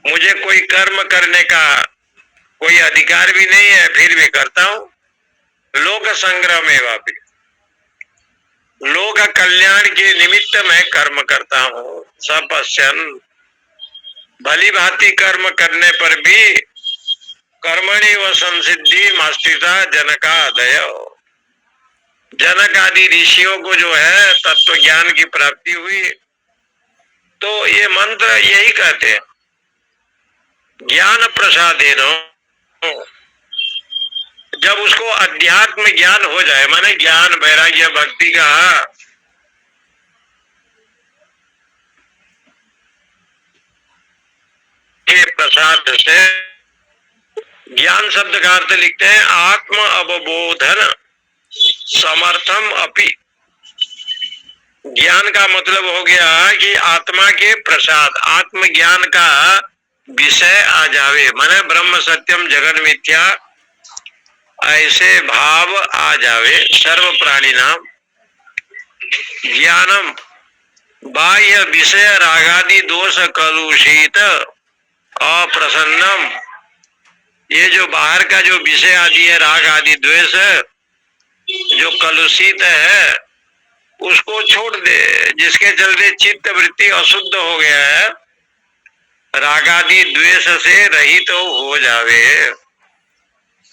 मुझे कोई कर्म करने का कोई अधिकार भी नहीं है, फिर भी करता हूं। लोक संग्रह में वापी, लोक कल्याण के निमित्त मैं कर्म करता हूं। सपश्यन, भली भांति कर्म करने पर भी कर्मणि व संसिद्धि मास्तिता जनकादय, जनक आदि ऋषियों को जो है तत्व ज्ञान की प्राप्ति हुई। तो ये मंत्र यही कहते हैं ज्ञान प्रसादेन। जब उसको अध्यात्म ज्ञान हो जाए, माने ज्ञान वैराग्य भक्ति का के प्रसाद से, ज्ञान शब्द का अर्थ लिखते हैं आत्म अवबोधन समर्थम अपि। ज्ञान का मतलब हो गया कि आत्मा के प्रसाद, आत्मज्ञान का विषय आ जावे, माने ब्रह्म सत्यम जगन मिथ्या ऐसे भाव आ जावे। सर्व प्राणी नाम ज्ञानम बाह्य विषय रागादि दोष कलुषित अप्रसन्नम, ये जो बाहर का जो विषय आदि है, राग आदि द्वेष जो कलुषित है, उसको छोड़ दे, जिसके चलते चित्त वृत्ति अशुद्ध हो गया है, रागादि द्वेष से रहित हो जावे।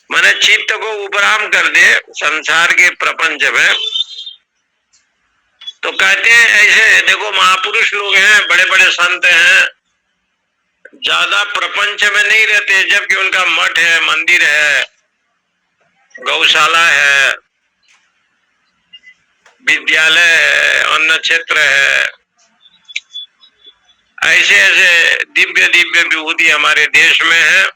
माने चित्त को उपराम कर दे संसार के प्रपंच में। तो कहते हैं ऐसे देखो महापुरुष लोग हैं, बड़े बड़े संत हैं, ज्यादा प्रपंच में नहीं रहते, जबकि उनका मठ है, मंदिर है, गौशाला है, विद्यालय है, अन्न क्षेत्र है। ऐसे ऐसे दिव्य दिव्य विभूति हमारे देश में है,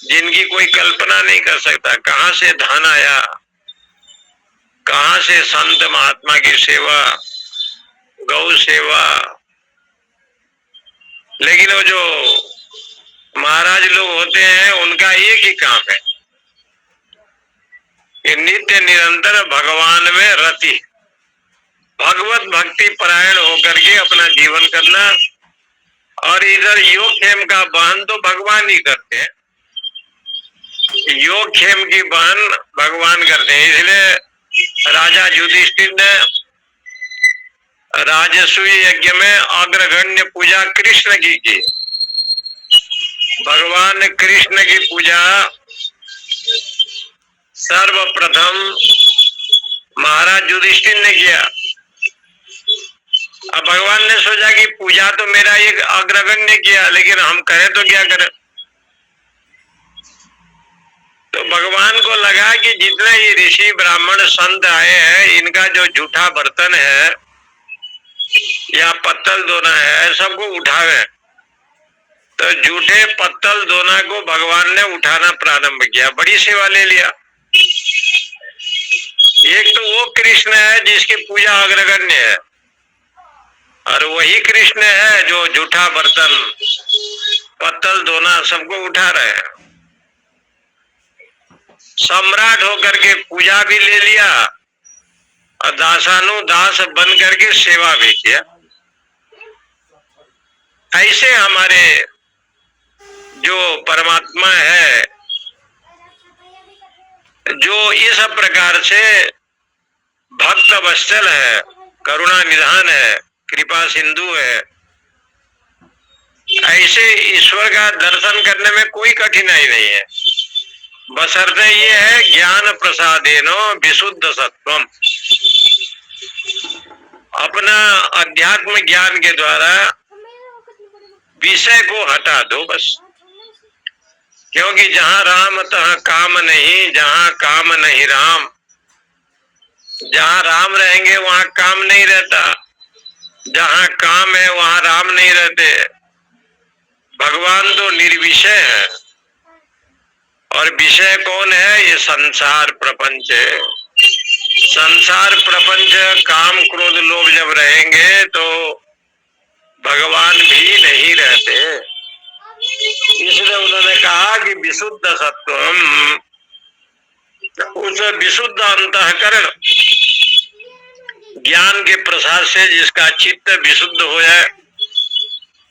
जिनकी कोई कल्पना नहीं कर सकता। कहां से धन आया, कहां से संत महात्मा की सेवा, गौ सेवा। लेकिन वो जो महाराज लोग होते हैं, उनका एक ही काम है कि नित्य निरंतर भगवान में रति, भगवत भक्ति परायण होकर के अपना जीवन करना। और इधर योग क्षेम का वहन तो भगवान ही करते हैं, योग क्षेम की वहन भगवान करते हैं। इसलिए राजा युधिष्ठिर ने राजसूय यज्ञ में अग्रगण्य पूजा कृष्ण की। भगवान कृष्ण की पूजा सर्वप्रथम महाराज युधिष्ठिर ने किया। अब भगवान ने सोचा कि पूजा तो मेरा एक अग्रगण्य किया, लेकिन हम करें तो क्या करें। तो भगवान को लगा कि जितने ये ऋषि ब्राह्मण संत आए हैं, इनका जो जूठा बर्तन है या पत्तल दोना है, सबको उठावे। तो जूठे पत्तल दोना को भगवान ने उठाना प्रारंभ किया, बड़ी सेवा ले लिया। एक तो वो कृष्ण है जिसकी पूजा अग्रगण्य है, और वही कृष्ण है जो जूठा बर्तन पत्तल दोना सबको उठा रहे हैं। सम्राट होकर के पूजा भी ले लिया और दासानुदास बन करके सेवा भी किया। ऐसे हमारे जो परमात्मा है, जो इस प्रकार से भक्त वत्सल है, करुणा निधान है, कृपा सिंधु है, ऐसे ईश्वर का दर्शन करने में कोई कठिनाई नहीं है। बशर्ते ये है ज्ञान प्रसादेनो विशुद्ध सत्वम, अपना अध्यात्म ज्ञान के द्वारा विषय को हटा दो बस। क्योंकि जहां राम तहां काम नहीं, जहां काम नहीं राम। जहां राम रहेंगे वहां काम नहीं रहता, जहां काम है वहां राम नहीं रहते। भगवान तो निर्विषय है, और विषय कौन है? ये संसार प्रपंच है। संसार प्रपंच काम क्रोध लोभ जब रहेंगे तो भगवान भी नहीं रहते। इसलिए उन्होंने कहा कि विशुद्ध सत्वम, उस विशुद्ध अंतःकरण ज्ञान के प्रसाद से जिसका चित्त विशुद्ध हो जाए,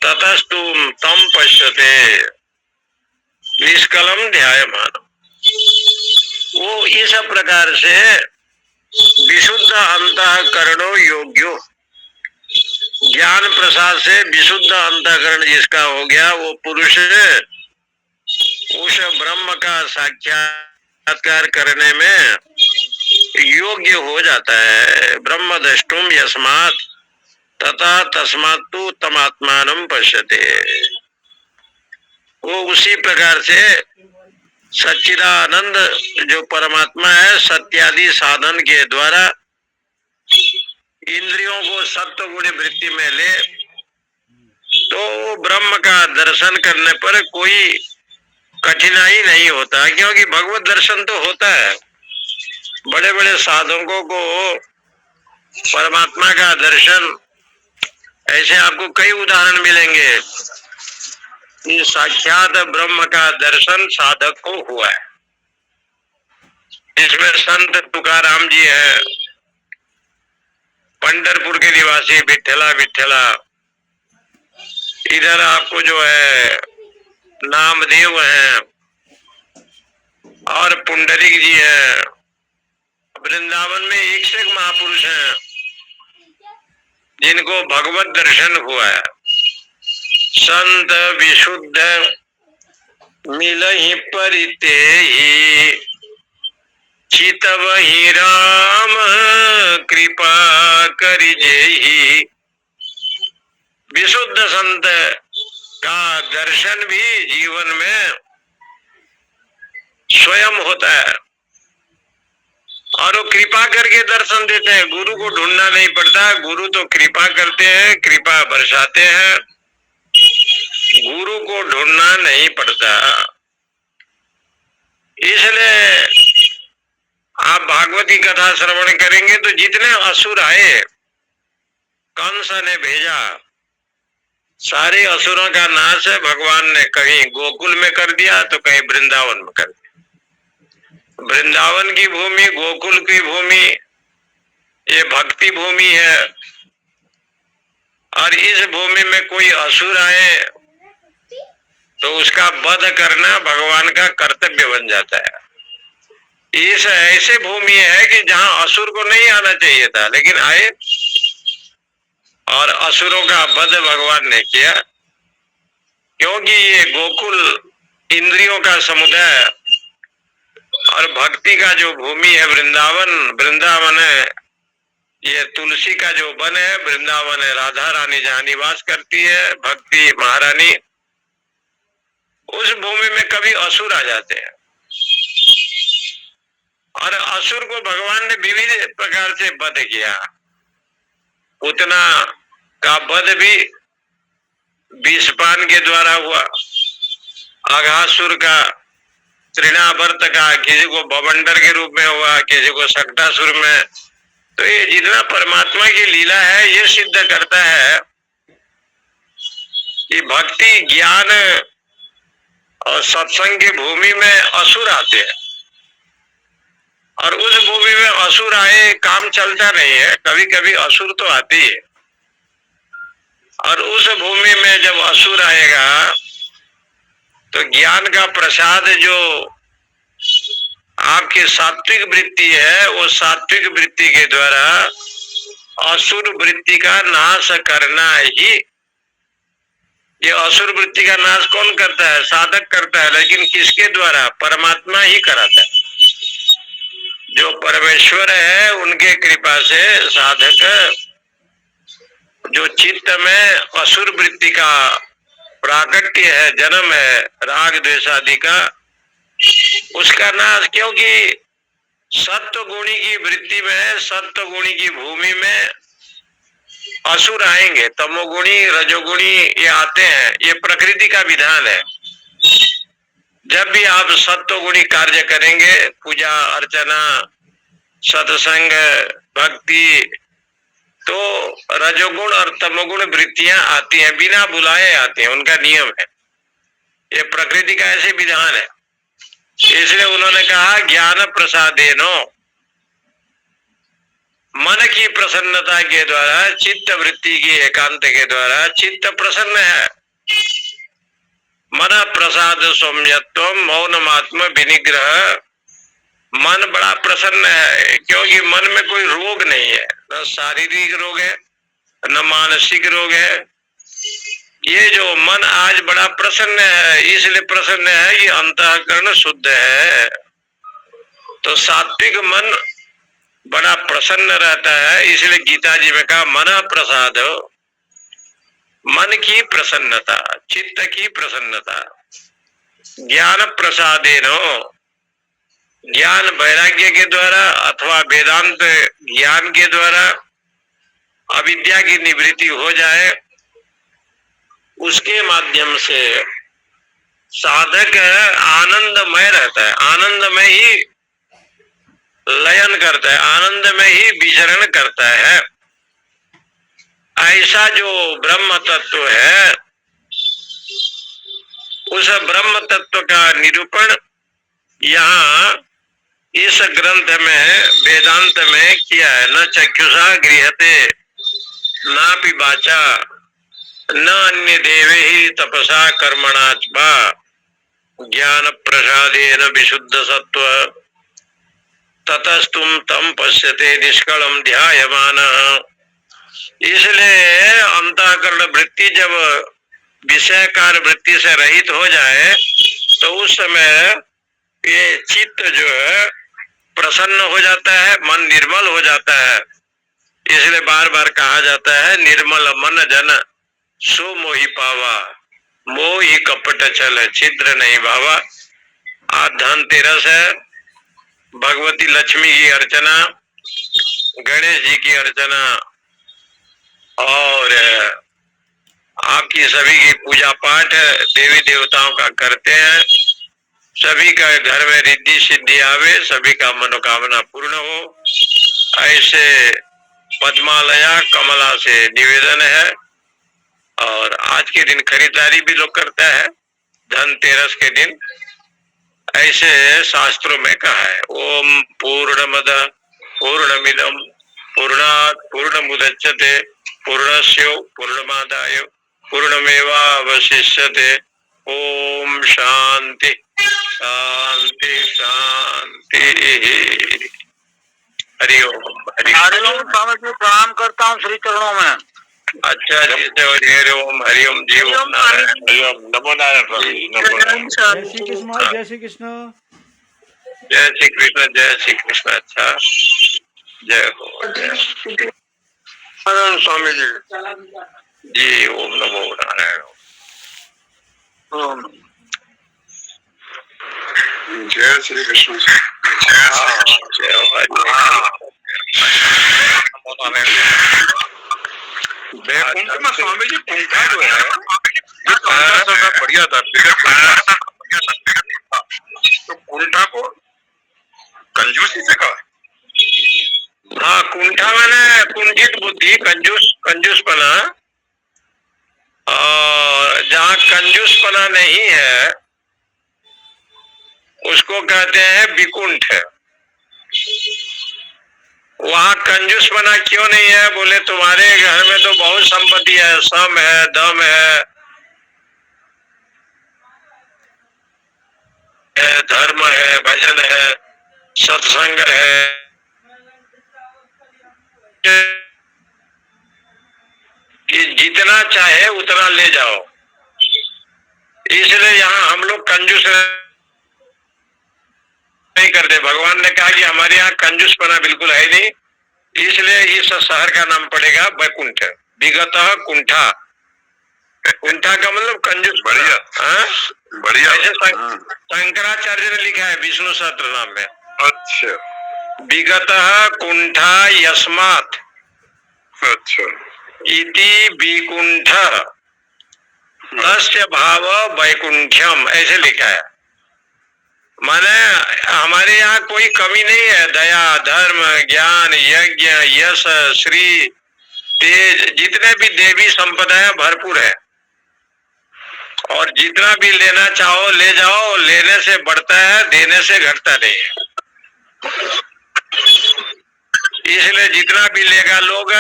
ततस्तुम तम पश्यते निष्कलम ध्यायमान, वो इस प्रकार से विशुद्ध अंतःकरणो योग्यो, ज्ञान प्रसाद से विशुद्ध अंतःकरण जिसका हो गया, वो पुरुष उस ब्रह्म का साक्षात्कार करने में योग्य हो जाता है। ब्रह्म द्रष्टुम यस्मात् तथा तस्मात्तु तमात्मानं पश्यते। वो उसी प्रकार से सच्चिदानंद जो परमात्मा है, सत्यादि साधन के द्वारा इंद्रियों को सत्व गुण वृत्ति में ले, तो ब्रह्म का दर्शन करने पर कोई कठिनाई नहीं होता। क्योंकि भगवत दर्शन तो होता है। बड़े बड़े साधकों को परमात्मा का दर्शन, ऐसे आपको कई उदाहरण मिलेंगे। ये साक्षात ब्रह्म का दर्शन साधक को हुआ है। इसमें संत तुकाराम जी हैं, पंढरपुर के निवासी विठला विठला, इधर आपको जो है नामदेव हैं और पुंडरीक जी हैं। वृंदावन में एक से एक महापुरुष हैं जिनको भगवत दर्शन हुआ है। संत विशुद्ध मिलहि परितेहि, चितवहि राम कृपा करिजेहि। विशुद्ध संत का दर्शन भी जीवन में स्वयं होता है और वो कृपा करके दर्शन देते हैं। गुरु को ढूंढना नहीं पड़ता, गुरु तो कृपा करते हैं, कृपा बरसाते हैं, गुरु को ढूंढना नहीं पड़ता। इसलिए आप भागवत की कथा श्रवण करेंगे तो जितने असुर आए कंस ने भेजा, सारे असुरों का नाश है भगवान ने कहीं गोकुल में कर दिया तो कहीं वृंदावन में कर दिया। वृंदावन की भूमि, गोकुल की भूमि, ये भक्ति भूमि है और इस भूमि में कोई असुर आए तो उसका वध करना भगवान का कर्तव्य बन जाता है। इस ऐसे भूमि है कि जहां असुर को नहीं आना चाहिए था लेकिन आए और असुरों का वध भगवान ने किया, क्योंकि ये गोकुल इंद्रियों का समुदाय और भक्ति का जो भूमि है वृंदावन, वृंदावन है ये तुलसी का जो वन है, वृंदावन है राधा रानी जहाँ निवास करती है, भक्ति महारानी। उस भूमि में कभी असुर आ जाते हैं और असुर को भगवान ने विविध प्रकार से वध किया। उतना का वध भी विषपान के द्वारा हुआ, अघासुर का, तृणावर्त का, किसी को बवंडर के रूप में हुआ, किसी को सक्टासुर में। तो ये जितना परमात्मा की लीला है ये सिद्ध करता है कि भक्ति ज्ञान और सत्संग की भूमि में असुर आते हैं और उस भूमि में असुर आए काम चलता नहीं है, कभी कभी असुर तो आती है। और उस भूमि में जब असुर आएगा तो ज्ञान का प्रसाद जो आपकी सात्विक वृत्ति है, वो सात्विक वृत्ति के द्वारा असुर वृत्ति का नाश करना ही। ये असुर वृत्ति का नाश कौन करता है? साधक करता है, लेकिन किसके द्वारा? परमात्मा ही कराता है। जो परमेश्वर है उनके कृपा से साधक जो चित्त में असुर वृत्ति का प्राकट्य है, जन्म है राग द्वेष आदि का, उसका नाश। क्योंकि सत्व गुणी की वृत्ति में, सत्व गुणी की भूमि में असुर आएंगे, तमोगुणी रजोगुणी ये आते हैं, ये प्रकृति का विधान है। जब भी आप सत्वगुणी कार्य करेंगे, पूजा अर्चना सत्संग भक्ति, तो रजोगुण और तमोगुण वृत्तियां आती हैं, बिना बुलाए आती हैं, उनका नियम है। ये प्रकृति का ऐसे विधान है। इसलिए उन्होंने कहा ज्ञान प्रसादेनो, मन की प्रसन्नता के द्वारा, चित्त वृत्ति की एकांत के द्वारा चित्त प्रसन्न है। मन प्रसाद सौम्यत्व मौनमात्म विनिग्रह, मन बड़ा प्रसन्न है क्योंकि मन में कोई रोग नहीं है, न शारीरिक रोग है न मानसिक रोग है। ये जो मन आज बड़ा प्रसन्न है, इसलिए प्रसन्न है कि अंतःकरण शुद्ध है। तो सात्विक मन बड़ा प्रसन्न रहता है, इसलिए गीता जी में कहा मन प्रसाद, मन की प्रसन्नता, चित्त की प्रसन्नता। ज्ञान प्रसादेनो, ज्ञान वैराग्य के द्वारा अथवा वेदांत ज्ञान के द्वारा अविद्या की निवृत्ति हो जाए, उसके माध्यम से साधक आनंदमय रहता है, आनंद में ही लयन करता है, आनंद में ही विचरण करता है। ऐसा जो ब्रह्म तत्व है उस ब्रह्म तत्व का निरूपण यहाँ इस ग्रंथ में वेदांत में किया है। न चक्षुषा गृहते ना पिबाचा न अन्य देवे ही तपसा कर्मणात्मा ज्ञान प्रसादेन विशुद्ध सत्व ततस्तुम तम पश्यते निष्कलम ध्यायमान। इसलिए अंतःकरण वृत्ति जब विषय कार्य वृत्ति से रहित हो जाए तो उस समय ये चित्त जो है प्रसन्न हो जाता है, मन निर्मल हो जाता है। इसलिए बार बार कहा जाता है निर्मल मन जन सो मोहि पावा, मोहि कपट चल छिद्र नहीं भावा। आज धनतेरस है, भगवती लक्ष्मी की अर्चना, गणेश जी की अर्चना और आपकी सभी की पूजा पाठ देवी देवताओं का करते हैं। सभी का घर में रिद्धि सिद्धि आवे, सभी का मनोकामना पूर्ण हो, ऐसे पद्मालया कमला से निवेदन है। और आज के दिन खरीदारी भी लोग करता है, धनतेरस के दिन ऐसे शास्त्रों में कहा है। ओम पूर्णमद पूर्णमिदम पूर्णात् पूर्णमुदच्यते पूर्णस्य पूर्णमादाय पूर्णमेवावशिष्यते। ओम शांति शांति शांति। हरि ओम हरि ओम। स्वामी जी प्रणाम करता हूँ श्री चरणों में। अच्छा जी, हरि ओम जी, ओम नारायण, हरि ओम, नमो नारायण, नमो नारायण। जय श्री कृष्ण, जय श्री कृष्ण, जय श्री कृष्ण, जय श्री कृष्ण। अच्छा, जय हो, जय स्वामी जी, ओम नमो नारायण। जय श्री कृष्ण। जय हो, वैकुंठ में स्वामी जी कुंठा जो है ये बढ़िया था। तो कुंठा को कंजूसी से कहा। हाँ, कुंठा मैंने कुंठित बुद्धि, कंजूसपना। और जहाँ कंजूसपना नहीं है उसको कहते हैं विकुंठ। वहाँ कंजूसपना क्यों नहीं है? बोले तुम्हारे घर में तो बहुत संपत्ति है, सम है, दम है, धर्म है, भजन है, सत्संग है, कि जितना चाहे उतना ले जाओ। इसलिए यहाँ हम लोग कंजूस नहीं करते। भगवान ने कहा कि हमारे यहाँ कंजूसपना बिल्कुल है नहीं, इसलिए इस शहर का नाम पड़ेगा वैकुंठ। विगत कुंठा, कुंठा का मतलब कंजूस। बढ़िया, हाँ बढ़िया। ऐसे शंकराचार्य ने लिखा है विष्णु सहस्त्र नाम में। अच्छा विगत कुंठा यस्मात् अच्छा। इति विकुंठ तस्य भाव वैकुंठ्यम, ऐसे लिखा है। माने हमारे यहाँ कोई कमी नहीं है। दया, धर्म, ज्ञान, यज्ञ, यश, श्री, तेज, जितने भी देवी संपदा है भरपूर है। और जितना भी लेना चाहो ले जाओ, लेने से बढ़ता है, देने से घटता नहीं है। इसलिए जितना भी लेगा लोग,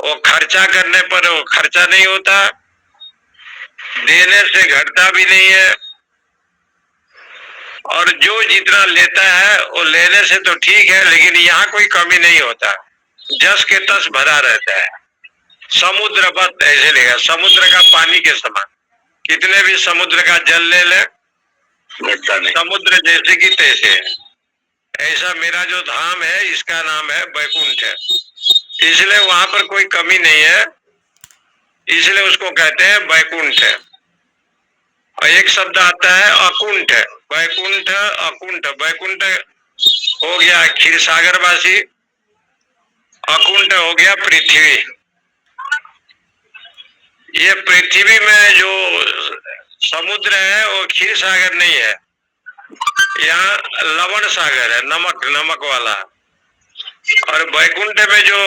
वो खर्चा करने पर वो खर्चा नहीं होता, देने से घटता भी नहीं है। और जो जितना लेता है वो लेने से तो ठीक है, लेकिन यहाँ कोई कमी नहीं होता, जस के तस भरा रहता है। समुद्र बत ऐसे लेगा, समुद्र का पानी के समान। कितने भी समुद्र का जल ले ले, समुद्र जैसे की तैसे है। ऐसा मेरा जो धाम है इसका नाम है वैकुंठ है। इसलिए वहां पर कोई कमी नहीं है, इसलिए उसको कहते हैं वैकुंठ। और एक शब्द आता है अकुंठ। वैकुंठ, अकुंठ। वैकुंठ हो गया क्षीरसागरवासी, अकुंठ हो गया पृथ्वी। ये पृथ्वी में जो समुद्र है वो क्षीर सागर नहीं है, यहाँ लवण सागर है, नमक वाला। और वैकुंठ में जो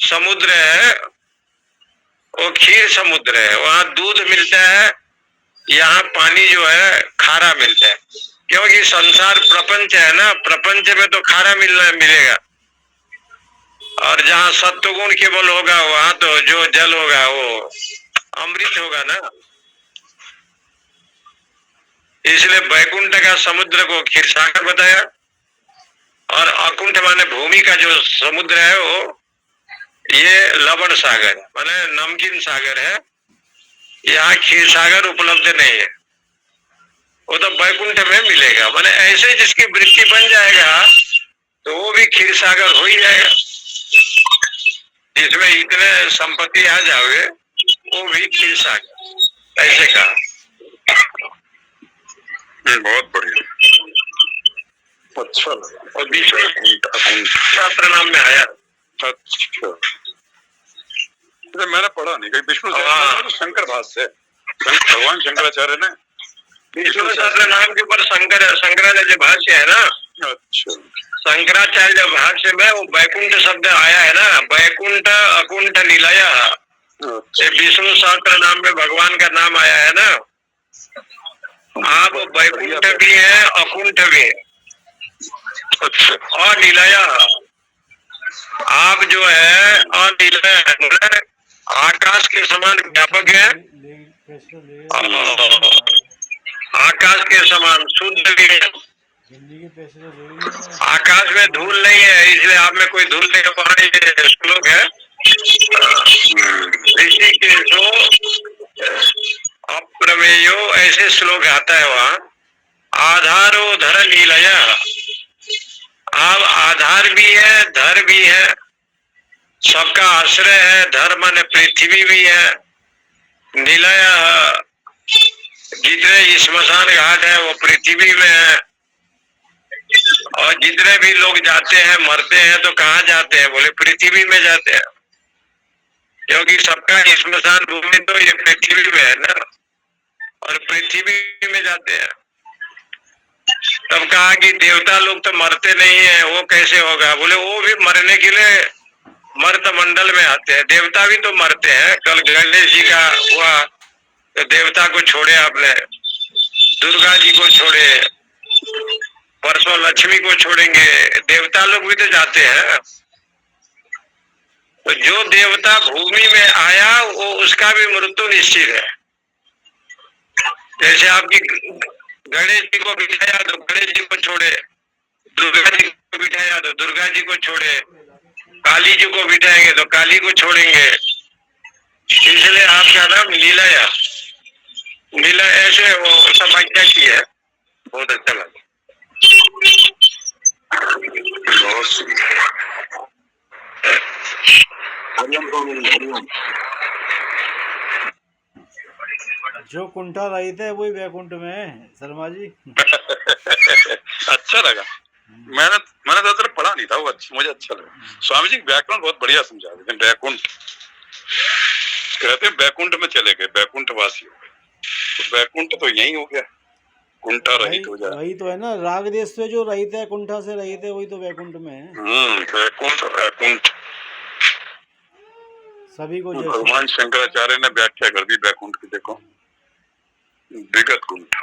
समुद्र है वो क्षीर समुद्र है, वहाँ दूध मिलता है, यहाँ पानी जो है खारा मिलता है, क्योंकि संसार प्रपंच है ना, प्रपंच में तो खारा मिलेगा। और जहाँ सत्वगुण केवल होगा वहां तो जो जल होगा वो अमृत होगा ना। इसलिए बैकुंठ का समुद्र को क्षीरसागर बताया, और अकुंठ माने भूमि का जो समुद्र है वो ये लवण सागर माने नमकीन सागर है। यहाँ क्षीर सागर उपलब्ध नहीं है, वो तो बैकुंठ में मिलेगा। माने ऐसे जिसकी वृत्ति बन जाएगा तो वो भी क्षीर सागर हो ही जाएगा। जिसमें इतने संपत्ति आ जाओगे वो भी क्षीर सागर, ऐसे कहा। बहुत बढ़िया, अच्छा लगा। और विष्णु शास्त्र नाम में आया। अच्छा, मैंने पढ़ा नहीं कहीं विष्णु हाँ। तो शंकर भाष्य है, भगवान शंकराचार्य ने विष्णु शास्त्र नाम के ऊपर शंकराचार्य भाष्य है ना। अच्छा, शंकराचार्य भाष्य में वो बैकुंठ शब्द आया है ना, बैकुंठ अकुंठ निलय, ये विष्णु शास्त्र नाम में भगवान का नाम आया है ना। आप बैकुंठ भी है अकुंठ भी है, अच्छा, और निलय आप जो है, और निलय आकाश के समान व्यापक है, आकाश के समान शुद्ध भी है। आकाश में धूल नहीं है, इसलिए आप में कोई धूल नहीं है। वहाँ ये श्लोक है ऋषि के जो अप्रमेयो, ऐसे श्लोक आता है वहाँ। आधारो धर नीलय, आप आधार भी है धर भी है, सबका आश्रय है। धर माने पृथ्वी भी है, निलय जितने स्मशान घाट है वो पृथ्वी में है। और जितने भी लोग जाते हैं मरते हैं तो कहाँ जाते हैं, बोले पृथ्वी में जाते हैं, क्योंकि सबका स्मशान भूमि तो ये पृथ्वी में है ना, और पृथ्वी में जाते हैं। तब कहा कि देवता लोग तो मरते नहीं है, वो कैसे होगा, बोले वो भी मरने के लिए मर्त मंडल में आते हैं। देवता भी तो मरते हैं, कल गणेश जी का हुआ तो देवता को छोड़े आपने, दुर्गा जी को छोड़े, परसों लक्ष्मी को छोड़ेंगे, देवता लोग भी तो जाते हैं। तो जो देवता भूमि में आया वो उसका भी मृत्यु निश्चित है। जैसे आपकी गणेश जी को बिठाया तो गणेश जी को छोड़े, दुर्गा जी को बिठाया तो दुर्गा जी को छोड़े, काली जी को बिठाएंगे तो काली को छोड़ेंगे। इसलिए आपका नाम लीलाया, लीला ऐसे वो सब आज्ञा की है। बहुत अच्छा लगा, बहुत सुंदर। जो कुंठा रहित है वही वैकुंठ में है शर्मा जी। अच्छा लगा, मैंने तो तरह पढ़ा नहीं था वो, अच्छा मुझे अच्छा लगा। स्वामी जी व्याकरण बहुत बढ़िया समझा देते हैं। बैकुंठ कहते हैं, बैकुंठ में चले गए, बैकुंठ वासी हो गए, तो बैकुंठ तो यही हो गया, कुंठा रहित हो जाए। वही तो है ना, राग देश से जो रहित है, कुंठा से रहित है, वही तो वैकुंठ में है। बैकुंठ, बैकुंठ सभी को भगवान शंकराचार्य ने व्याख्या कर दी बैकुंठ की, देखो विगत कुंठ।